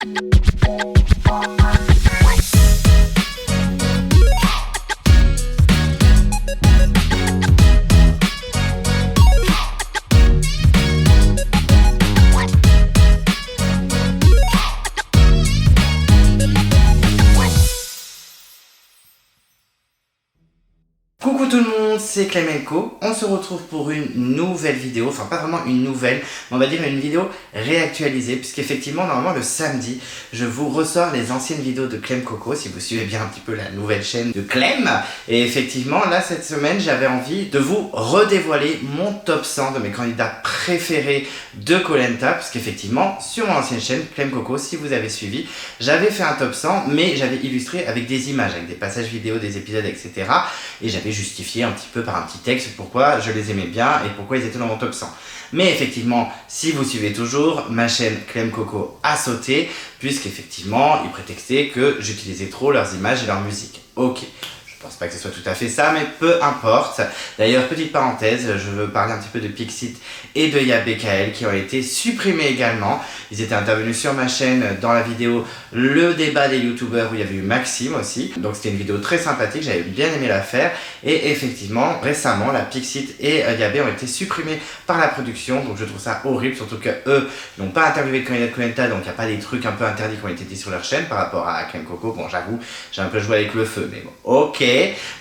Coucou tout le monde, c'est Clemenco. On se retrouve pour une nouvelle vidéo, enfin pas vraiment une nouvelle, mais on va dire une vidéo réactualisée, puisqu'effectivement normalement le samedi, je vous ressors les anciennes vidéos de Clem Coco, si vous suivez bien un petit peu la nouvelle chaîne de Clem. Et effectivement là cette semaine j'avais envie de vous redévoiler mon top 100 de mes candidats préférés de Koh Lanta, puisqu'effectivement sur mon ancienne chaîne Clem Coco, si vous avez suivi, j'avais fait un top 100, mais j'avais illustré avec des images, avec des passages vidéo, des épisodes, etc. Et j'avais justifié un petit peu par un petit texte pourquoi je les aimais bien et pourquoi ils étaient dans mon top 100. Mais effectivement, si vous suivez toujours, ma chaîne Clem Coco a sauté, puisqu'effectivement, ils prétextaient que j'utilisais trop leurs images et leur musique. Ok. Je pense pas que ce soit tout à fait ça, mais peu importe. D'ailleurs, petite parenthèse, je veux parler un petit peu de Pixit et de YaBKL qui ont été supprimés également. Ils étaient intervenus sur ma chaîne dans la vidéo Le débat des youtubeurs où il y avait eu Maxime aussi. Donc c'était une vidéo très sympathique, j'avais bien aimé la faire. Et effectivement, récemment, la Pixit et YaB ont été supprimés par la production. Donc je trouve ça horrible, surtout que eux n'ont pas interviewé de candidat de Koh Lanta, donc il n'y a pas des trucs un peu interdits qui ont été dit sur leur chaîne par rapport à Clem Coco. Bon, j'avoue, j'ai un peu joué avec le feu, mais bon, ok.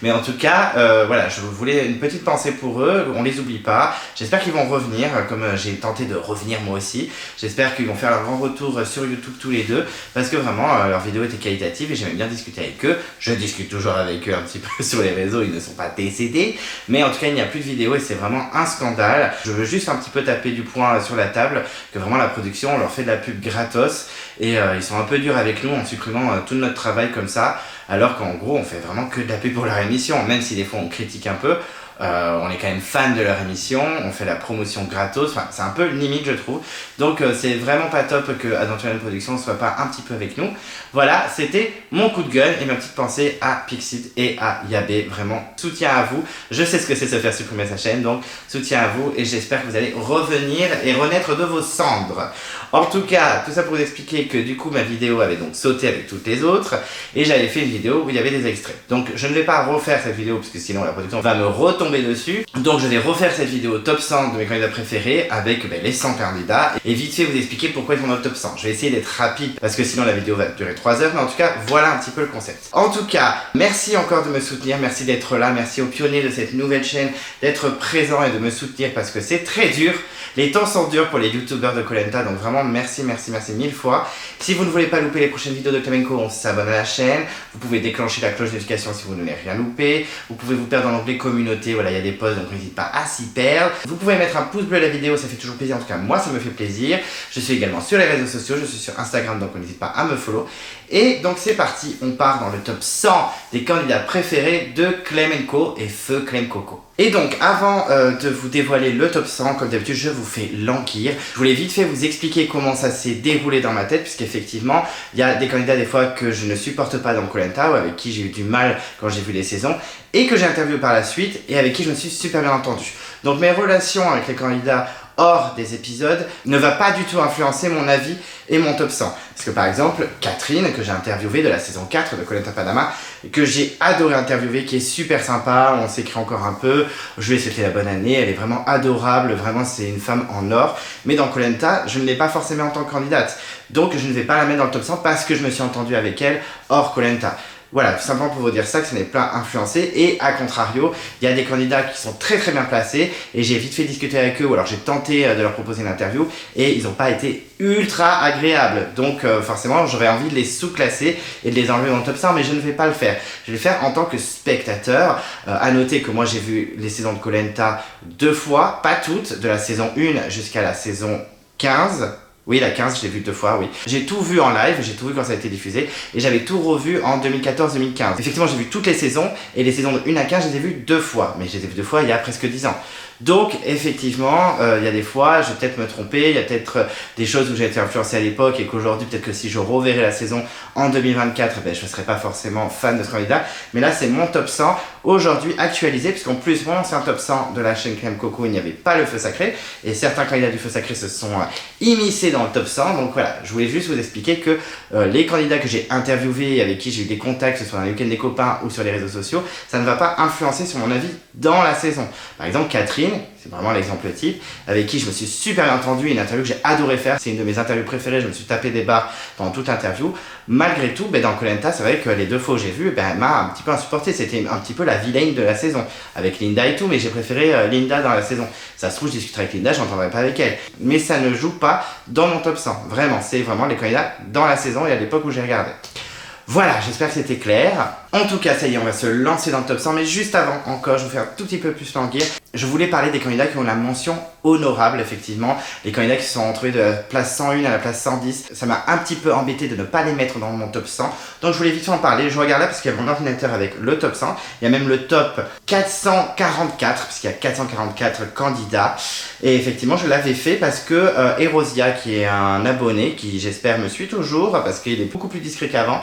Mais en tout cas, voilà, je voulais une petite pensée pour eux, on les oublie pas. J'espère qu'ils vont revenir, comme j'ai tenté de revenir moi aussi. J'espère qu'ils vont faire leur grand retour sur YouTube tous les deux, parce que vraiment, leurs vidéos étaient qualitatives et j'aimais bien discuter avec eux. Je discute toujours avec eux un petit peu sur les réseaux, ils ne sont pas décédés. Mais en tout cas, il n'y a plus de vidéos et c'est vraiment un scandale. Je veux juste un petit peu taper du poing sur la table, que vraiment la production, on leur fait de la pub gratos. Et ils sont un peu durs avec nous en supprimant tout notre travail comme ça. Alors qu'en gros, on fait vraiment que de la pub pour leur émission, même si des fois on critique un peu. On est quand même fan de leur émission, on fait la promotion gratos, enfin c'est un peu limite je trouve. Donc c'est vraiment pas top que Adventure Production ne soit pas un petit peu avec nous. Voilà, c'était mon coup de gueule et ma petite pensée à Pixit et à YaB. Vraiment, soutien à vous. Je sais ce que c'est se faire supprimer sa chaîne, donc soutien à vous et j'espère que vous allez revenir et renaître de vos cendres. En tout cas, tout ça pour vous expliquer que du coup ma vidéo avait donc sauté avec toutes les autres et j'avais fait une vidéo où il y avait des extraits. Donc je ne vais pas refaire cette vidéo parce que sinon la production va me retomber dessus. Donc je vais refaire cette vidéo top 100 de mes candidats préférés avec les 100 candidats et vite fait vous expliquer pourquoi ils sont dans le top 100. Je vais essayer d'être rapide parce que sinon la vidéo va durer 3 heures, mais en tout cas voilà un petit peu le concept. En tout cas, merci encore de me soutenir, merci d'être là, merci aux pionniers de cette nouvelle chaîne d'être présents et de me soutenir parce que c'est très dur. Les temps sont durs pour les youtubeurs de Koh Lanta, donc vraiment merci mille fois. Si vous ne voulez pas louper les prochaines vidéos de Clemenco, on s'abonne à la chaîne. Vous pouvez déclencher la cloche de notification si vous ne voulez rien louper. Vous pouvez vous perdre dans l'onglet communauté, voilà il y a des posts donc n'hésitez pas à s'y perdre. Vous pouvez mettre un pouce bleu à la vidéo, ça fait toujours plaisir, en tout cas moi ça me fait plaisir. Je suis également sur les réseaux sociaux, je suis sur Instagram donc n'hésitez pas à me follow. Et donc c'est parti, on part dans le top 100 des candidats préférés de Clemenco et feu Clem Coco. Et donc avant de vous dévoiler le top 100, comme d'habitude je vous fais l'enquire. Je voulais vite fait vous expliquer comment ça s'est déroulé dans ma tête, puisqu'effectivement il y a des candidats des fois que je ne supporte pas dans Koh Lanta ou avec qui j'ai eu du mal quand j'ai vu les saisons et que j'ai interviewé par la suite et avec qui je me suis super bien entendu. Donc mes relations avec les candidats hors des épisodes ne va pas du tout influencer mon avis et mon top 100. Parce que par exemple, Catherine, que j'ai interviewée de la saison 4 de Koh Lanta Panama, que j'ai adoré interviewer, qui est super sympa, on s'écrit encore un peu, je lui ai souhaité la bonne année, elle est vraiment adorable, vraiment c'est une femme en or. Mais dans Koh Lanta, je ne l'ai pas forcément en tant que candidate. Donc je ne vais pas la mettre dans le top 100 parce que je me suis entendu avec elle hors Koh Lanta. Voilà, tout simplement pour vous dire ça, que ça n'est pas influencé. Et à contrario, il y a des candidats qui sont très bien placés et j'ai vite fait discuter avec eux ou alors j'ai tenté de leur proposer une interview et ils n'ont pas été ultra agréables. Donc forcément, j'aurais envie de les sous-classer et de les enlever dans le top 100, mais je ne vais pas le faire. Je vais le faire en tant que spectateur. À noter que moi j'ai vu les saisons de Koh Lanta 2 fois, pas toutes, de la saison 1 jusqu'à la saison 15. Oui, la 15, je l'ai vu 2 fois, oui. J'ai tout vu en live, j'ai tout vu quand ça a été diffusé, et j'avais tout revu en 2014-2015. Effectivement, j'ai vu toutes les saisons, et les saisons de 1 à 15, je les ai vues 2 fois. Mais je les ai vues 2 fois il y a presque 10 ans. Donc effectivement, il y a des fois, je vais peut-être me tromper, il y a peut-être des choses où j'ai été influencé à l'époque et qu'aujourd'hui, peut-être que si je reverrai la saison en 2024, ben, je ne serai pas forcément fan de ce candidat. Mais là, c'est mon top 100 aujourd'hui actualisé, puisqu'en plus, mon ancien top 100 de la chaîne Crème Coco, il n'y avait pas le feu sacré. Et certains candidats du feu sacré se sont immiscés dans le top 100. Donc voilà, je voulais juste vous expliquer que les candidats que j'ai interviewés, avec qui j'ai eu des contacts, que ce soit dans les week-ends des copains ou sur les réseaux sociaux, ça ne va pas influencer sur mon avis dans la saison. Par exemple, Catherine, c'est vraiment l'exemple type, avec qui je me suis super bien entendu, une interview que j'ai adoré faire, c'est une de mes interviews préférées, je me suis tapé des barres pendant toute l'interview. Malgré tout, ben, dans Koh Lanta, c'est vrai que les 2 fois où j'ai vu, ben, elle m'a un petit peu insupporté, c'était un petit peu la vilaine de la saison, avec Linda et tout, mais j'ai préféré Linda dans la saison. Ça se trouve, je discuterai avec Linda, je n'entendrai pas avec elle. Mais ça ne joue pas dans mon top 100, vraiment, c'est vraiment les candidats dans la saison et à l'époque où j'ai regardé. Voilà, j'espère que c'était clair. En tout cas, ça y est, on va se lancer dans le top 100. Mais juste avant, encore, je vous fais un tout petit peu plus languir. Je voulais parler des candidats qui ont la mention honorable, effectivement. Les candidats qui sont entrés de la place 101 à la place 110. Ça m'a un petit peu embêté de ne pas les mettre dans mon top 100. Donc je voulais vite en parler. Je regarde là parce qu'il y a mon ordinateur avec le top 100. Il y a même le top 444, puisqu'il y a 444 candidats. Et effectivement, je l'avais fait parce que Erosia, qui est un abonné, qui j'espère me suit toujours, parce qu'il est beaucoup plus discret qu'avant,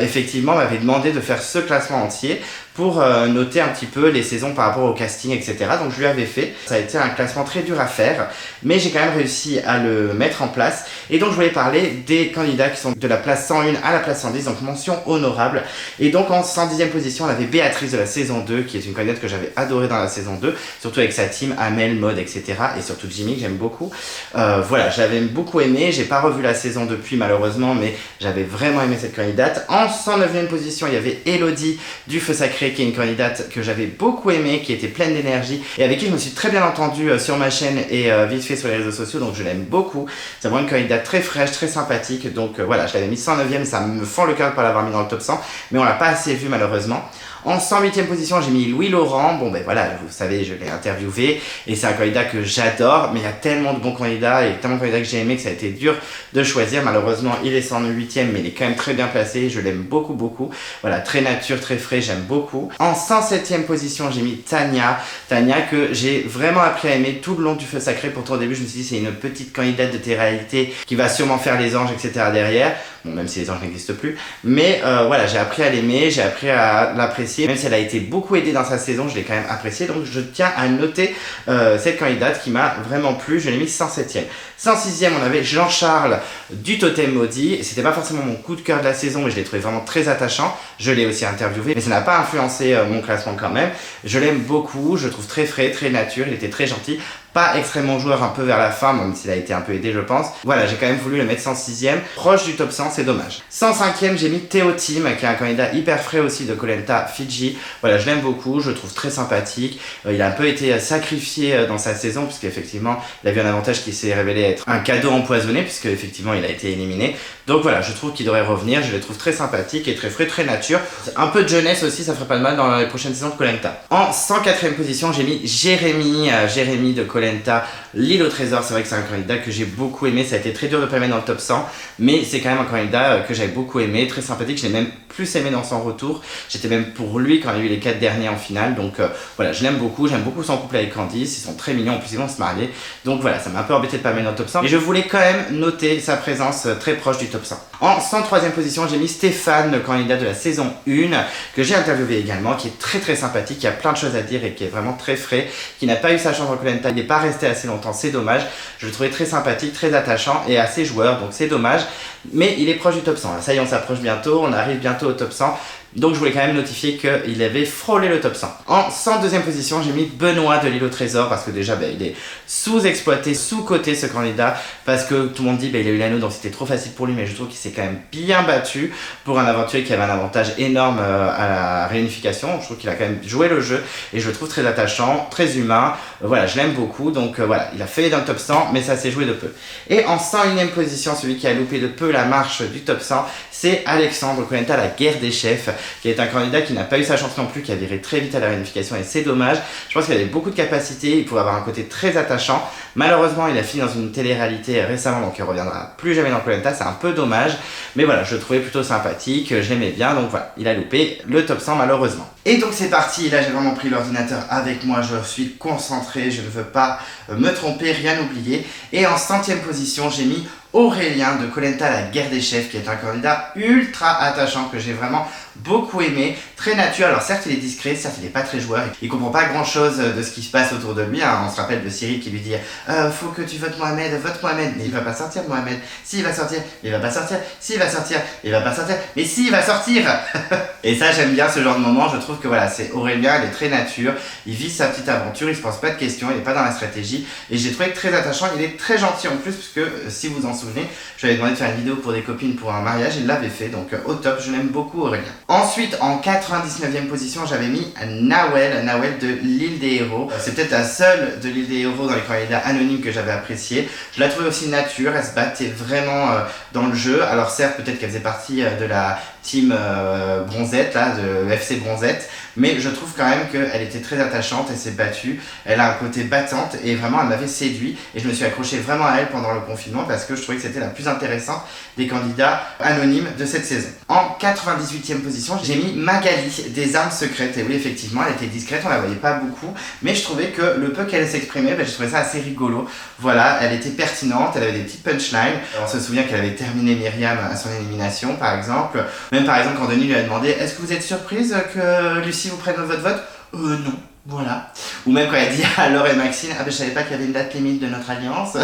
effectivement m'avait demandé de faire ce classement entier pour noter un petit peu les saisons par rapport au casting, etc. Donc je lui avais fait. Ça a été un classement très dur à faire, mais j'ai quand même réussi à le mettre en place. Et donc je voulais parler des candidats qui sont de la place 101 à la place 110, donc mention honorable. Et donc en 110e position, on avait Béatrice de la saison 2, qui est une candidate que j'avais adorée dans la saison 2, surtout avec sa team, Amel, Mode, etc. Et surtout Jimmy, que j'aime beaucoup. Voilà, j'avais beaucoup aimé. J'ai pas revu la saison depuis, malheureusement, mais j'avais vraiment aimé cette candidate. En 109e position, il y avait Elodie du Feu Sacré, qui est une candidate que j'avais beaucoup aimée, qui était pleine d'énergie et avec qui je me suis très bien entendu sur ma chaîne et vite fait sur les réseaux sociaux, donc je l'aime beaucoup. C'est vraiment une candidate très fraîche, très sympathique, donc voilà, je l'avais mis 109e, ça me fend le cœur de pas l'avoir mis dans le top 100, mais on l'a pas assez vu malheureusement. En 108e position, j'ai mis Louis Laurent. Bon ben voilà, vous savez, je l'ai interviewé et c'est un candidat que j'adore, mais il y a tellement de bons candidats et tellement de candidats que j'ai aimé que ça a été dur de choisir. Malheureusement, il est 108e, mais il est quand même très bien placé, je l'aime beaucoup beaucoup. Voilà, très nature, très frais, j'aime beaucoup. En 107e position, j'ai mis Tania. Tania que j'ai vraiment appris à aimer tout le long du Feu Sacré. Pourtant au début, je me suis dit c'est une petite candidate de télé-réalité qui va sûrement faire les anges, etc. derrière. Bon, même si les anges n'existent plus. Mais voilà, j'ai appris à l'aimer, j'ai appris à l'apprécier. Même si elle a été beaucoup aidée dans sa saison, je l'ai quand même appréciée. Donc je tiens à noter cette candidate qui m'a vraiment plu. Je l'ai mis 107e. 106e, on avait Jean-Charles du Totem Maudit. C'était pas forcément mon coup de cœur de la saison, mais je l'ai trouvé vraiment très attachant. Je l'ai aussi interviewé, mais ça n'a pas influencé mon classement quand même. Je l'aime beaucoup, je le trouve très frais, très nature, il était très gentil. Pas extrêmement joueur un peu vers la fin, même s'il a été un peu aidé je pense. Voilà, j'ai quand même voulu le mettre 106e, proche du top 100, c'est dommage. 105e, j'ai mis Théo Tim, qui est un candidat hyper frais aussi de Koh Lanta Fidji. Voilà, je l'aime beaucoup, je le trouve très sympathique. Il a un peu été sacrifié dans sa saison, puisqu'effectivement, il a vu un avantage qui s'est révélé être un cadeau empoisonné, puisque effectivement il a été éliminé. Donc voilà, je trouve qu'il devrait revenir, je le trouve très sympathique et très frais, très nature. Un peu de jeunesse aussi, ça ferait pas de mal dans les prochaines saisons de Koh Lanta. En 104e position, j'ai mis Jérémy de Koh Lanta, l'île au trésor. C'est vrai que c'est un candidat que j'ai beaucoup aimé, ça a été très dur de pas le mettre dans le top 100, mais c'est quand même un candidat que j'avais beaucoup aimé, très sympathique, je l'ai même plus aimé dans son retour. J'étais même pour lui quand il y a eu les 4 derniers en finale, donc voilà, je l'aime beaucoup, j'aime beaucoup son couple avec Candice, ils sont très mignons, en plus ils vont se marier, donc voilà, ça m'a un peu embêté de pas le mettre dans le top 100, mais je voulais quand même noter sa présence très proche du top 100. En 103e position, j'ai mis Stéphane, le candidat de la saison 1, que j'ai interviewé également, qui est très très sympathique, qui a plein de choses à dire et qui est vraiment très frais, qui n'a pas eu sa chance en Koh Lanta, il n'est pas resté assez longtemps, c'est dommage. Je le trouvais très sympathique, très attachant et assez joueur, donc c'est dommage, mais il est proche du top 100. Ça y est, on s'approche bientôt, on arrive bientôt au top 100. Donc je voulais quand même notifier qu'il avait frôlé le top 100. En 102e position, j'ai mis Benoît de l'île au trésor parce que déjà il est sous-exploité, sous-coté ce candidat, parce que tout le monde dit il a eu l'anneau donc c'était trop facile pour lui, mais je trouve qu'il s'est quand même bien battu pour un aventurier qui avait un avantage énorme à la réunification. Je trouve qu'il a quand même joué le jeu et je le trouve très attachant, très humain. Voilà, je l'aime beaucoup, donc voilà, il a fait dans le top 100, mais ça s'est joué de peu. Et en 101e position, celui qui a loupé de peu peu la marche du top 100, c'est Alexandre Kollontai, la guerre des chefs, qui est un candidat qui n'a pas eu sa chance non plus, qui a viré très vite à la réunification et c'est dommage. Je pense qu'il avait beaucoup de capacités, il pouvait avoir un côté très attachant. Malheureusement, il a fini dans une télé-réalité récemment, donc il reviendra plus jamais dans Kollontai, c'est un peu dommage. Mais voilà, je le trouvais plutôt sympathique, je l'aimais bien, donc voilà, il a loupé le top 100 malheureusement. Et donc c'est parti, là j'ai vraiment pris l'ordinateur avec moi, je suis concentré, je ne veux pas me tromper, rien oublier. Et en 100e position, j'ai mis Aurélien de Kollontai, la guerre des chefs, qui est un candidat ultra attachant que j'ai vraiment beaucoup aimé, très nature. Alors certes il est discret, certes il n'est pas très joueur, il comprend pas grand chose de ce qui se passe autour de lui, hein. On se rappelle de Cyril qui lui dit faut que tu votes Mohamed, mais il va pas sortir Mohamed, si il va sortir, il va pas sortir, si il va sortir, il va pas sortir, mais si il va sortir. Et ça j'aime bien ce genre de moment, je trouve que voilà, c'est Aurélien, il est très nature, il vit sa petite aventure, il se pose pas de questions, il est pas dans la stratégie, et j'ai trouvé très attachant, il est très gentil en plus, puisque si vous en souvenez, je lui avais demandé de faire une vidéo pour des copines pour un mariage, il l'avait fait, donc au top, je l'aime beaucoup Aurélien. Ensuite, en 99e position, j'avais mis Nawel de l'île des héros. C'est peut-être la seule de l'île des héros dans les candidats anonymes que j'avais apprécié. Je la trouvais aussi nature, elle se battait vraiment dans le jeu. Alors certes, peut-être qu'elle faisait partie de la team Bronzette, là, de FC Bronzette, mais je trouve quand même qu'elle était très attachante, elle s'est battue, elle a un côté battante et vraiment elle m'avait séduit et je me suis accroché vraiment à elle pendant le confinement parce que je trouvais que c'était la plus intéressante des candidats anonymes de cette saison. En 98e position, j'ai mis Magali des armes secrètes et oui effectivement elle était discrète, on la voyait pas beaucoup, mais je trouvais que le peu qu'elle s'exprimait, j'ai trouvé ça assez rigolo. Voilà, elle était pertinente, elle avait des petites punchlines. On se souvient qu'elle avait terminé Myriam à son élimination par exemple. Même par exemple quand Denis lui a demandé est-ce que vous êtes surprise que Lucie vous prenne votre vote? Non. Voilà. Ou même quand elle dit à Laure et Maxine, ah ben je savais pas qu'il y avait une date limite de notre alliance.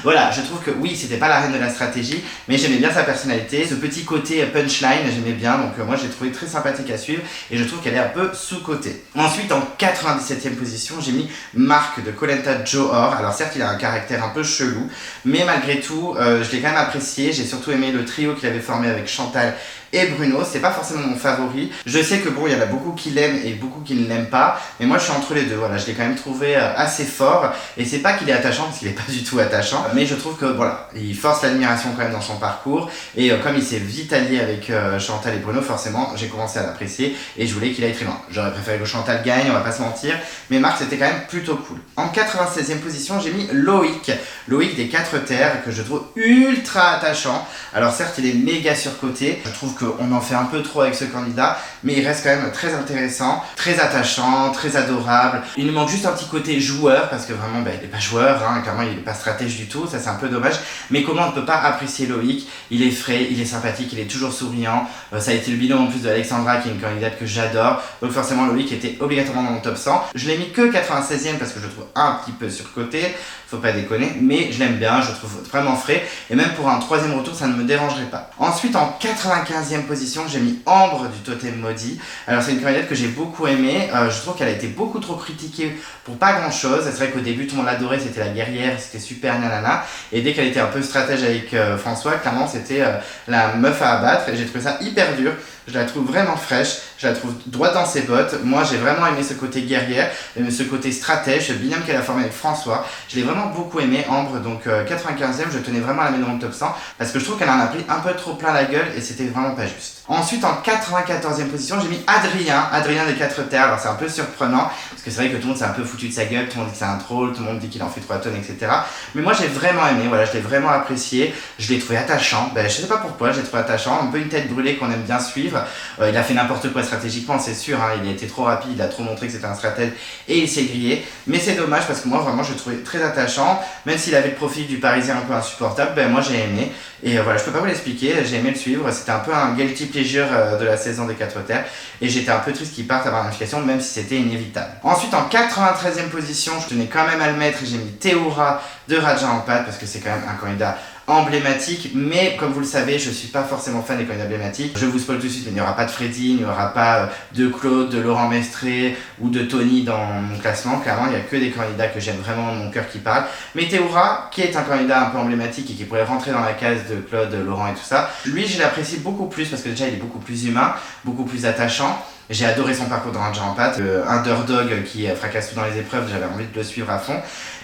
Voilà, je trouve que oui, c'était pas la reine de la stratégie, mais j'aimais bien sa personnalité, ce petit côté punchline, j'aimais bien, donc moi j'ai trouvé très sympathique à suivre et je trouve qu'elle est un peu sous-cotée. Ensuite, en 97e position, j'ai mis Marc de Kollontai Johor. Alors certes, il a un caractère un peu chelou, mais malgré tout, je l'ai quand même apprécié. J'ai surtout aimé le trio qu'il avait formé avec Chantal et Bruno, c'est pas forcément mon favori. Je sais que bon, il y en a beaucoup qui l'aiment et beaucoup qui ne l'aiment pas, mais moi je suis entre les deux. Voilà, je l'ai quand même trouvé assez fort et c'est pas qu'il est attachant parce qu'il est pas du tout attachant, mais je trouve que voilà, il force l'admiration quand même dans son parcours et comme il s'est vite allié avec Chantal et Bruno, forcément j'ai commencé à l'apprécier et je voulais qu'il aille très loin. J'aurais préféré que Chantal gagne, on va pas se mentir, mais Marc c'était quand même plutôt cool. En 96e position, j'ai mis Loïc des 4 terres que je trouve ultra attachant. Alors certes, il est méga surcoté. Je trouve qu'on en fait un peu trop avec ce candidat, mais il reste quand même très intéressant, très attachant, très adorable. Il nous manque juste un petit côté joueur, parce que vraiment, il n'est pas joueur, hein, clairement, il n'est pas stratège du tout, ça c'est un peu dommage. Mais comment on ne peut pas apprécier Loïc? Il est frais, il est sympathique, il est toujours souriant. Ça a été le binôme en plus de Alexandra, qui est une candidate que j'adore. Donc forcément, Loïc était obligatoirement dans mon top 100. Je l'ai mis que 96e parce que je le trouve un petit peu surcoté, faut pas déconner, mais je l'aime bien, je le trouve vraiment frais. Et même pour un 3e retour, ça ne me dérangerait pas. Ensuite, en 95e position, j'ai mis Ambre du Totem Maudit. Alors c'est une candidate que j'ai beaucoup aimée, je trouve qu'elle a été beaucoup trop critiquée pour pas grand chose. C'est vrai qu'au début tout le monde l'adorait, c'était la guerrière, c'était super nanana, et dès qu'elle était un peu stratège avec François, clairement c'était la meuf à abattre et j'ai trouvé ça hyper dur. Je la trouve vraiment fraîche, je la trouve droite dans ses bottes. Moi j'ai vraiment aimé ce côté guerrière, ce côté stratège, ce binôme qu'elle a formé avec François. Je l'ai vraiment beaucoup aimé, Ambre, donc 95e, je tenais vraiment à la mettre dans mon top 100 parce que je trouve qu'elle en a pris un peu trop plein la gueule et c'était vraiment pas juste. Ensuite, en 94e position, j'ai mis Adrien des 4 terres. Alors c'est un peu surprenant parce que c'est vrai que tout le monde s'est un peu foutu de sa gueule, tout le monde dit que c'est un troll, tout le monde dit qu'il en fait 3 tonnes, etc. Mais moi j'ai vraiment aimé, voilà, je l'ai vraiment apprécié, je l'ai trouvé attachant. Je sais pas pourquoi, je l'ai trouvé attachant, un peu une tête brûlée qu'on aime bien suivre. Il a fait n'importe quoi stratégiquement, c'est sûr, hein, il a été trop rapide, il a trop montré que c'était un stratège et il s'est grillé. Mais c'est dommage parce que moi vraiment je le trouvais très attachant, même s'il avait le profil du Parisien un peu insupportable, moi j'ai aimé. Et voilà, je peux pas vous l'expliquer, j'ai aimé le suivre, c'était un peu un guilty pleasure de la saison des 4 terres et j'étais un peu triste qu'il parte à la ramification même si c'était inévitable. Ensuite en 93e position, je tenais quand même à le mettre, j'ai mis Théoura de Raja en pâte parce que c'est quand même un candidat emblématique, mais comme vous le savez, je suis pas forcément fan des candidats emblématiques. Je vous spoil tout de suite, mais il n'y aura pas de Freddy, il n'y aura pas de Claude, de Laurent Mestré ou de Tony dans mon classement. Clairement, il n'y a que des candidats que j'aime vraiment, mon cœur qui parle. Mais Théoura, qui est un candidat un peu emblématique et qui pourrait rentrer dans la case de Claude, Laurent et tout ça, lui, je l'apprécie beaucoup plus parce que déjà, il est beaucoup plus humain, beaucoup plus attachant. J'ai adoré son parcours dans Ranger en pâte, underdog qui fracasse tout dans les épreuves, j'avais envie de le suivre à fond.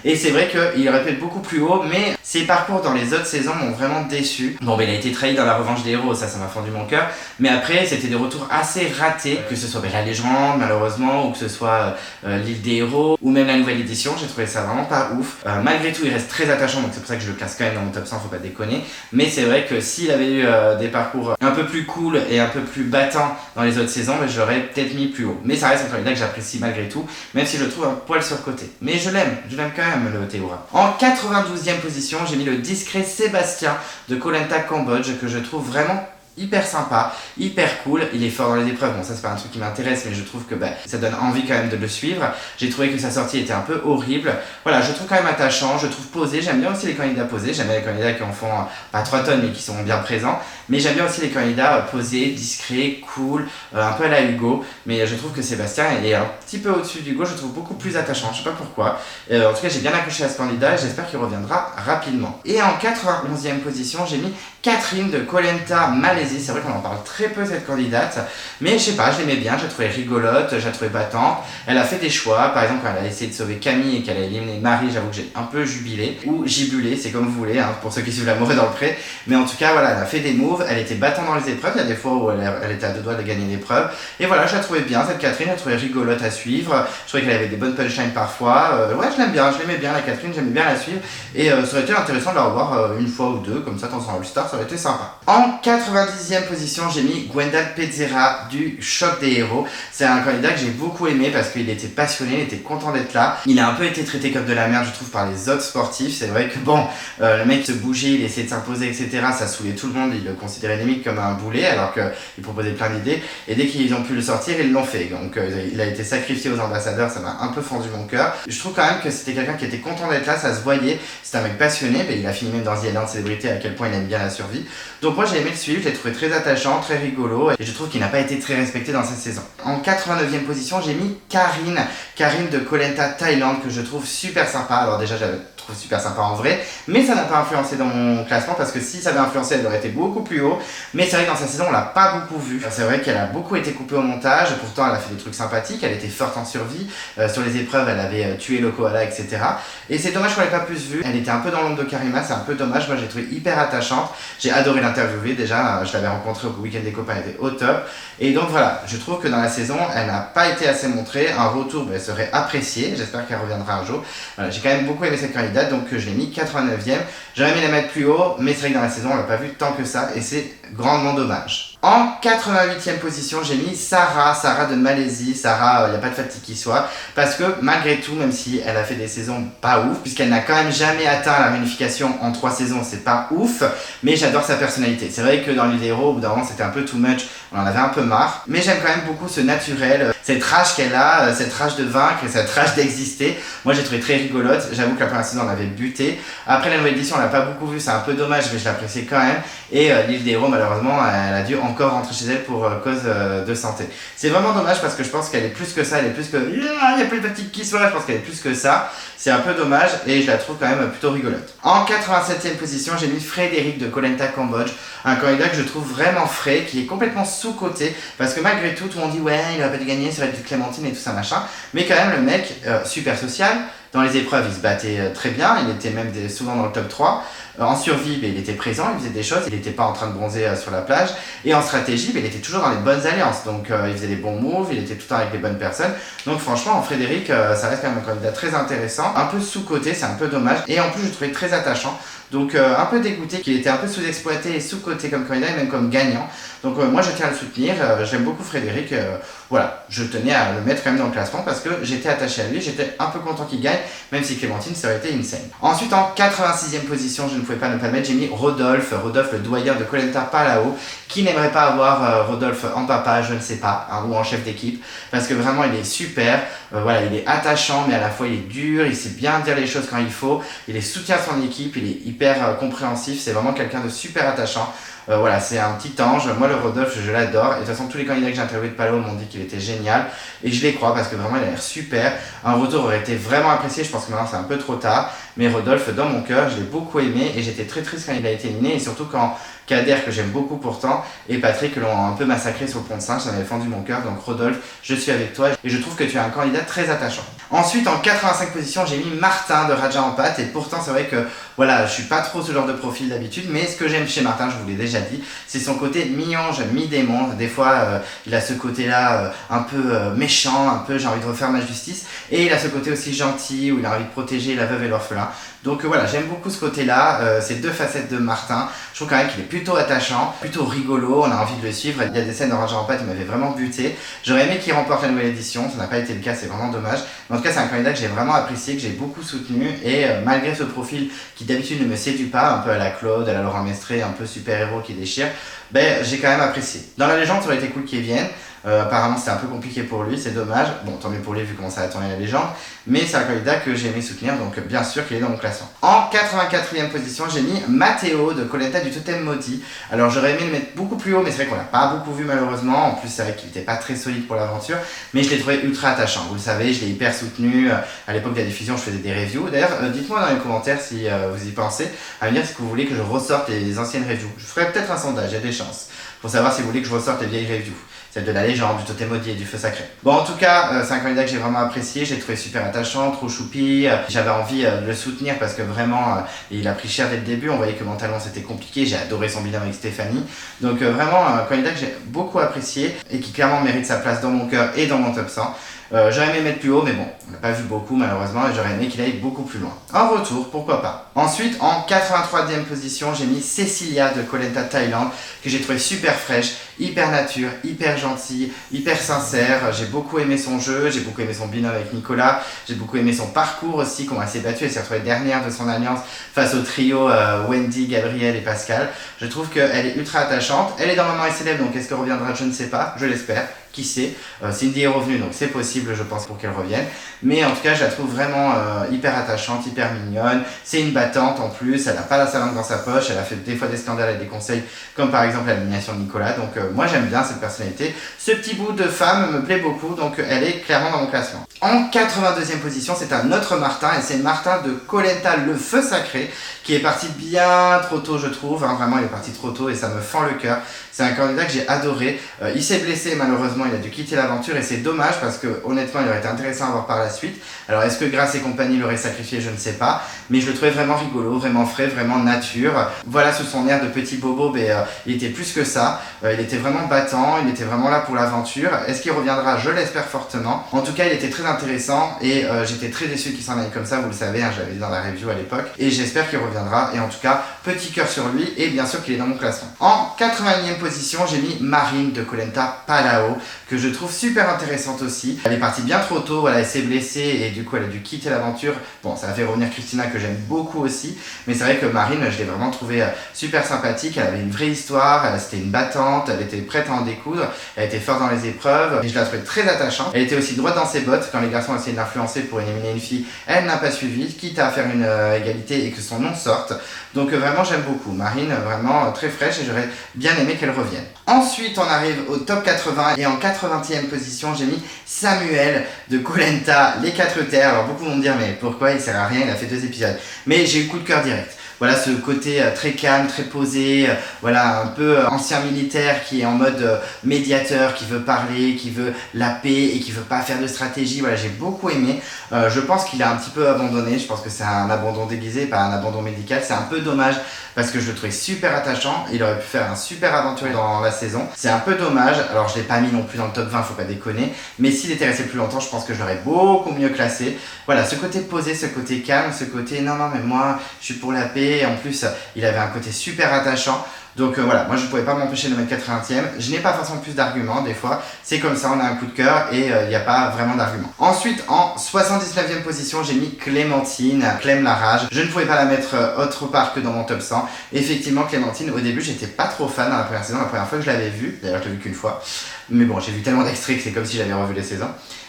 Et c'est vrai qu'il aurait pu être beaucoup plus haut, mais ses parcours dans les autres saisons m'ont vraiment déçu. Bon, il a été trahi dans la revanche des héros, ça m'a fendu mon cœur. Mais après, c'était des retours assez ratés, que ce soit la légende, malheureusement, ou que ce soit l'île des héros, ou même la nouvelle édition. J'ai trouvé ça vraiment pas ouf. Malgré tout, il reste très attachant, donc c'est pour ça que je le classe quand même dans mon top 100, faut pas déconner. Mais c'est vrai que s'il avait eu des parcours un peu plus cool et un peu plus battants dans les autres saisons, je l'aurais peut-être mis plus haut. Mais ça reste un candidat que j'apprécie malgré tout, même si je le trouve un poil surcoté. Mais je l'aime quand même le Théoura. En 92e position, j'ai mis le discret Sébastien de Koh Lanta Cambodge, que je trouve vraiment hyper sympa, hyper cool. Il est fort dans les épreuves, bon ça c'est pas un truc qui m'intéresse, mais je trouve que ça donne envie quand même de le suivre. J'ai trouvé que sa sortie était un peu horrible. Voilà, je trouve quand même attachant, je trouve posé. J'aime bien aussi les candidats posés, j'aime bien les candidats qui en font pas 3 tonnes mais qui sont bien présents. Mais j'aime bien aussi les candidats posés, discrets, cool, un peu à la Hugo. Mais je trouve que Sébastien est un petit peu au-dessus d'Hugo, je trouve beaucoup plus attachant, je sais pas pourquoi. En tout cas j'ai bien accroché à ce candidat et j'espère qu'il reviendra rapidement. Et en 91e position, j'ai mis Catherine de Koh Lanta Malaisie. C'est vrai qu'on en parle très peu cette candidate, mais je sais pas, je l'aimais bien, je la trouvais rigolote, je la trouvais battante. Elle a fait des choix, par exemple quand elle a essayé de sauver Camille et qu'elle a éliminé Marie, j'avoue que j'ai un peu jubilé, ou gibulé, c'est comme vous voulez, hein, pour ceux qui suivent L'amour est dans le pré. Mais en tout cas voilà, elle a fait des moves, elle était battante dans les épreuves, il y a des fois où elle était à 2 doigts de gagner l'épreuve. Et voilà, je la trouvais bien cette Catherine, je la trouvais rigolote à suivre, je trouvais qu'elle avait des bonnes punchlines parfois. Ouais, je l'aime bien, je l'aimais bien la Catherine, j'aimais bien la suivre. Et ça aurait été intéressant de la revoir une fois ou deux, comme ça dans un All-Star, ça aurait été sympa. En 90e position, j'ai mis Gwendal Pezzera du Choc des héros. C'est un candidat que j'ai beaucoup aimé parce qu'il était passionné, il était content d'être là. Il a un peu été traité comme de la merde, je trouve, par les autres sportifs. C'est vrai que bon, le mec se bougeait, il essayait de s'imposer, etc. Ça saoulait tout le monde, il le considérait limite comme un boulet alors qu'il proposait plein d'idées. Et dès qu'ils ont pu le sortir, ils l'ont fait. Donc il a été sacrifié aux ambassadeurs, ça m'a un peu fendu mon cœur. Je trouve quand même que c'était quelqu'un qui était content d'être là, ça se voyait. C'est un mec passionné, il a fini même dans The Island Célébrité à quel point il aime bien la survie. Donc moi j'ai aimé le suivre, je l'ai trouvé très attachant, très rigolo et je trouve qu'il n'a pas été très respecté dans cette saison. En 89e position, j'ai mis Karine de Koh Lanta Thaïlande, que je trouve super sympa. Alors déjà je la trouve super sympa en vrai, mais ça n'a pas influencé dans mon classement parce que si ça avait influencé, elle aurait été beaucoup plus haut. Mais c'est vrai que dans sa saison on l'a pas beaucoup vue. C'est vrai qu'elle a beaucoup été coupée au montage, pourtant elle a fait des trucs sympathiques, elle était forte en survie, sur les épreuves elle avait tué le koala, etc. Et c'est dommage qu'on l'ait pas plus vue, elle était un peu dans l'ombre de Karima, c'est un peu dommage, moi j'ai trouvé hyper attachante, j'ai adoré l'interviewer déjà, je l'avais rencontrée au week-end des copains, elle était au top. Et donc voilà, je trouve que dans la saison elle n'a pas été assez montrée, un retour serait apprécié, j'espère qu'elle reviendra un jour. Voilà, j'ai quand même beaucoup aimé cette candidate, donc je l'ai mis 89e, j'aurais aimé la mettre plus haut, mais c'est vrai que dans la saison on l'a pas vue tant que ça et c'est grandement dommage. En 88e position, j'ai mis Sarah de Malaisie. Sarah, il n'y a pas de fatigue qui soit, parce que malgré tout, même si elle a fait des saisons pas ouf, puisqu'elle n'a quand même jamais atteint la réunification en 3 saisons, c'est pas ouf, mais j'adore sa personnalité. C'est vrai que dans l'île des héros, au bout d'un moment, c'était un peu too much, on en avait un peu marre, mais j'aime quand même beaucoup ce naturel, cette rage qu'elle a, cette rage de vaincre et cette rage d'exister. Moi, j'ai trouvé très rigolote, j'avoue que la première saison, on avait buté. Après la nouvelle édition, on l'a pas beaucoup vue, c'est un peu dommage, mais je l'appréciais quand même. Et l'île des héros, malheureusement, elle a dû encore rentrer chez elle pour cause de santé. C'est vraiment dommage parce que je pense qu'elle est plus que ça, elle est plus que il y a plus de fatigue qui soit, je pense qu'elle est plus que ça. C'est un peu dommage et je la trouve quand même plutôt rigolote. En 87e position, j'ai mis Frédéric de Koh Lanta Cambodge, un candidat que je trouve vraiment frais, qui est complètement sous-coté parce que malgré tout, tout le monde dit ouais, il aurait pas dû gagner, ça aurait été Clémentine et tout ça machin. Mais quand même, le mec, super social. Dans les épreuves, il se battait très bien, il était même souvent dans le top 3. En survie, il était présent, il faisait des choses, il n'était pas en train de bronzer sur la plage. Et en stratégie, il était toujours dans les bonnes alliances. Donc il faisait les bons moves, il était tout le temps avec les bonnes personnes. Donc franchement, Frédéric, ça reste quand même un candidat très intéressant. Un peu sous-coté, c'est un peu dommage. Et en plus, je le trouvais très attachant. Donc un peu dégoûté qu'il était un peu sous-exploité et sous-coté comme candidat et même comme gagnant. Donc moi je tiens à le soutenir, j'aime beaucoup Frédéric, voilà, je tenais à le mettre quand même dans le classement parce que j'étais attaché à lui, j'étais un peu content qu'il gagne, même si Clémentine ça aurait été insane. Ensuite en 86e position, je ne pouvais pas ne pas le mettre, j'ai mis Rodolphe le doyen de Koh Lanta Palau. Qui n'aimerait pas avoir Rodolphe en papa, je ne sais pas, hein, ou en chef d'équipe, parce que vraiment il est super, voilà, il est attachant mais à la fois il est dur, il sait bien dire les choses quand il faut, il soutient son équipe, il est hyper compréhensif, c'est vraiment quelqu'un de super attachant. Voilà, c'est un petit ange. Moi, le Rodolphe, je l'adore. Et de toute façon, tous les candidats que j'ai interviewés de Palau m'ont dit qu'il était génial. Et je les crois parce que vraiment, il a l'air super. Un retour aurait été vraiment apprécié. Je pense que maintenant, c'est un peu trop tard. Mais Rodolphe, dans mon cœur, je l'ai beaucoup aimé. Et j'étais très triste quand il a été éliminé. Et surtout quand Kader que j'aime beaucoup pourtant, et Patrick que l'on a un peu massacré sur le pont de Singe, ça m'avait fendu mon cœur. Donc Rodolphe, je suis avec toi et je trouve que tu es un candidat très attachant. Ensuite, en 85 position, j'ai mis Martin de Raja en pâte, et pourtant c'est vrai que voilà, je suis pas trop ce genre de profil d'habitude, mais ce que j'aime chez Martin, je vous l'ai déjà dit, c'est son côté mi-ange, mi-démon. Des fois, il a ce côté-là un peu méchant, un peu j'ai envie de refaire ma justice, et il a ce côté aussi gentil où il a envie de protéger la veuve et l'orphelin. Donc voilà, j'aime beaucoup ce côté-là, ces deux facettes de Martin. Je trouve quand même qu'il est plutôt attachant, plutôt rigolo, on a envie de le suivre. Il y a des scènes de Raja en pâte, il m'avait vraiment buté. J'aurais aimé qu'il remporte la nouvelle édition, ça n'a pas été le cas, c'est vraiment dommage. Mais en tout cas, c'est un candidat que j'ai vraiment apprécié, que j'ai beaucoup soutenu, et malgré ce profil qui d'habitude ne me séduit pas, un peu à la Claude, à la Laurent Mestré, un peu super-héros qui déchire, ben j'ai quand même apprécié. Dans la légende, ça aurait été cool qu'il vienne. Apparemment c'était un peu compliqué pour lui, c'est dommage. Bon, tant mieux pour lui vu comment ça a tourné la légende. Mais c'est un candidat que j'ai aimé soutenir, donc bien sûr qu'il est dans mon classement. En 84e position, j'ai mis Matteo de Koh-Lanta du Totem Maudit. Alors j'aurais aimé le mettre beaucoup plus haut, mais c'est vrai qu'on l'a pas beaucoup vu malheureusement. En plus c'est vrai qu'il n'était pas très solide pour l'aventure, mais je l'ai trouvé ultra attachant. Vous le savez, je l'ai hyper soutenu. À l'époque de la diffusion, je faisais des reviews. D'ailleurs, dites-moi dans les commentaires si vous y pensez, à me dire si vous voulez que je ressorte les anciennes reviews. Je ferai peut-être un sondage, il y a des chances, pour savoir si vous voulez que je ressorte les vieilles reviews. Celle de la légende, du Totem Maudit et du Feu Sacré. Bon, en tout cas, c'est un candidat que j'ai vraiment apprécié, j'ai trouvé super attachant, trop choupi. J'avais envie de le soutenir parce que vraiment, il a pris cher dès le début. On voyait que mentalement c'était compliqué. J'ai adoré son bilan avec Stéphanie. Donc vraiment, un candidat que j'ai beaucoup apprécié et qui clairement mérite sa place dans mon cœur et dans mon top 100. J'aurais aimé mettre plus haut, mais bon, on n'a pas vu beaucoup malheureusement, et j'aurais aimé qu'il aille beaucoup plus loin. En retour, pourquoi pas. Ensuite, en 83e position, j'ai mis Cecilia de Koh-Lanta Thaïlande, que j'ai trouvé super fraîche, hyper nature, hyper gentille, hyper sincère. J'ai beaucoup aimé son jeu, j'ai beaucoup aimé son binôme avec Nicolas, j'ai beaucoup aimé son parcours aussi, comment elle s'est battue, elle s'est retrouvée dernière de son alliance face au trio Wendy, Gabriel et Pascal. Je trouve qu'elle est ultra attachante. Elle est dans Maman est célèbre, donc est-ce qu'elle reviendra? Je ne sais pas, je l'espère. Qui sait, Cindy est revenue, donc c'est possible je pense pour qu'elle revienne, mais en tout cas je la trouve vraiment hyper attachante, hyper mignonne. C'est une battante en plus, elle n'a pas sa langue dans sa poche, elle a fait des fois des scandales et des conseils comme par exemple la nomination de Nicolas, donc moi j'aime bien cette personnalité. Ce petit bout de femme me plaît beaucoup, donc elle est clairement dans mon classement. En 82e position, c'est un autre Martin, et c'est Martin de Koh-Lanta le Feu Sacré, qui est parti bien trop tôt je trouve, hein, vraiment il est parti trop tôt et ça me fend le cœur. C'est un candidat que j'ai adoré, il s'est blessé malheureusement, il a dû quitter l'aventure et c'est dommage parce que honnêtement il aurait été intéressant à voir par la suite. Alors est-ce que Grâce et compagnie l'aurait sacrifié, je ne sais pas, mais je le trouvais vraiment rigolo, vraiment frais, vraiment nature. Voilà, sous son air de petit bobo, il était plus que ça, il était vraiment battant, il était vraiment là pour l'aventure. Est-ce qu'il reviendra? Je l'espère fortement. En tout cas il était très intéressant et j'étais très déçu qu'il s'en aille comme ça, vous le savez, hein, je l'avais dit dans la review à l'époque, et j'espère qu'il reviendra, et en tout cas petit cœur sur lui, et bien sûr qu'il est dans mon classement. En 81e position, j'ai mis Marine de Koh-Lanta Palau, que je trouve super intéressante aussi. Elle est partie bien trop tôt, elle s'est blessée et du coup elle a dû quitter l'aventure. Bon, ça a fait revenir Christina que j'aime beaucoup aussi, mais c'est vrai que Marine, je l'ai vraiment trouvée super sympathique. Elle avait une vraie histoire, c'était une battante, elle était prête à en découdre, elle était forte dans les épreuves et je la trouvais très attachante. Elle était aussi droite dans ses bottes. Quand les garçons essayaient de l'influencer pour éliminer une fille, elle n'a pas suivi, quitte à faire une égalité et que son nom sorte. Donc vraiment j'aime beaucoup Marine, vraiment très fraîche, et j'aurais bien aimé qu'elle revienne. Ensuite on arrive au top 80 et en 80e position j'ai mis Samuel de Koh-Lanta Les 4 Terres. Alors beaucoup vont me dire mais pourquoi il sert à rien, il a fait 2 épisodes, mais j'ai eu coup de cœur direct. Voilà ce côté très calme, très posé, voilà un peu ancien militaire qui est en mode médiateur, qui veut parler, qui veut la paix et qui veut pas faire de stratégie. Voilà, j'ai beaucoup aimé. Je pense qu'il a un petit peu abandonné, je pense que c'est un abandon déguisé, pas un abandon médical. C'est un peu dommage parce que je le trouvais super attachant. Il aurait pu faire un super aventurier dans la saison. C'est un peu dommage, alors je l'ai pas mis non plus dans le top 20, faut pas déconner, mais s'il était resté plus longtemps, je pense que je l'aurais beaucoup mieux classé. Voilà, ce côté posé, ce côté calme, ce côté non mais moi je suis pour la paix. Et en plus il avait un côté super attachant. Donc voilà, moi je ne pouvais pas m'empêcher de mettre 80e. Je n'ai pas forcément plus d'arguments, des fois c'est comme ça, on a un coup de cœur et il n'y a pas vraiment d'arguments. Ensuite en 79e position j'ai mis Clémentine, Clem la rage. Je ne pouvais pas la mettre autre part que dans mon top 100. Effectivement Clémentine, au début j'étais pas trop fan dans la première saison, la première fois que je l'avais vue, d'ailleurs je l'ai vue qu'une fois, mais bon j'ai vu tellement d'extraits que c'est comme si j'avais revu les saisons.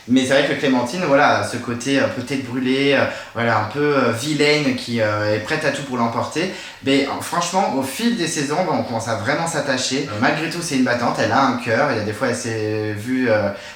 Mais c'est vrai que Clémentine, voilà, ce côté peut-être brûlé, voilà, un peu vilaine qui est prête à tout pour l'emporter. Mais franchement, au fil des saisons, on commence à vraiment s'attacher. Malgré tout, c'est une battante, elle a un cœur. Il y a des fois, elle s'est vue,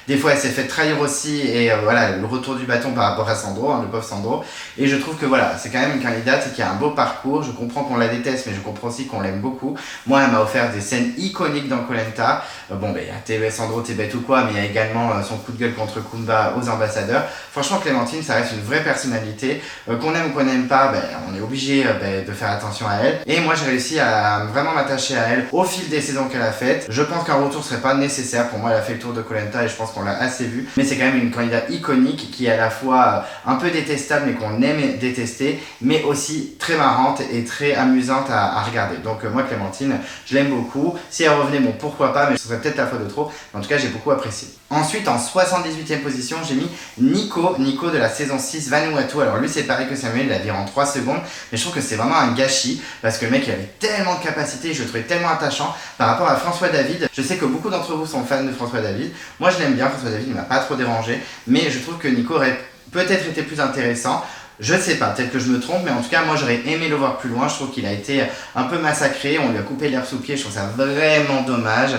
des fois, elle s'est fait trahir aussi. Et voilà, le retour du bâton par rapport à Sandro, le pauvre Sandro. Et je trouve que voilà, c'est quand même une candidate qui a un beau parcours. Je comprends qu'on la déteste, mais je comprends aussi qu'on l'aime beaucoup. Moi, elle m'a offert des scènes iconiques dans Koh Lanta. Bon, il y a TV Sandro, t'es bête ou quoi, mais il y a également son coup de gueule contre Kumba aux ambassadeurs. Franchement, Clémentine, ça reste une vraie personnalité. Qu'on aime ou qu'on n'aime pas, on est obligé de faire attention à elle. Et moi, j'ai réussi à vraiment m'attacher à elle au fil des saisons qu'elle a faites. Je pense qu'un retour serait pas nécessaire. Pour moi, elle a fait le tour de Koh Lanta et je pense qu'on l'a assez vu. Mais c'est quand même une candidate iconique qui est à la fois un peu détestable, mais qu'on aime détester, mais aussi très marrante et très amusante à regarder. Donc moi, Clémentine, je l'aime beaucoup. Si elle revenait, bon, pourquoi pas, mais ce serait peut-être la fois de trop. En tout cas, j'ai beaucoup apprécié. Ensuite, en 78e position, j'ai mis Nico de la saison 6, Vanuatu. Alors lui, c'est pareil que Samuel, il a viré en 3 secondes, mais je trouve que c'est vraiment un gâchis, parce que le mec, il avait tellement de capacité, je le trouvais tellement attachant par rapport à François David. Je sais que beaucoup d'entre vous sont fans de François David. Moi, je l'aime bien, François David, il m'a pas trop dérangé, mais je trouve que Nico aurait peut-être été plus intéressant. Je sais pas, peut-être que je me trompe, mais en tout cas, moi j'aurais aimé le voir plus loin. Je trouve qu'il a été un peu massacré, on lui a coupé l'herbe sous le pied, je trouve ça vraiment dommage.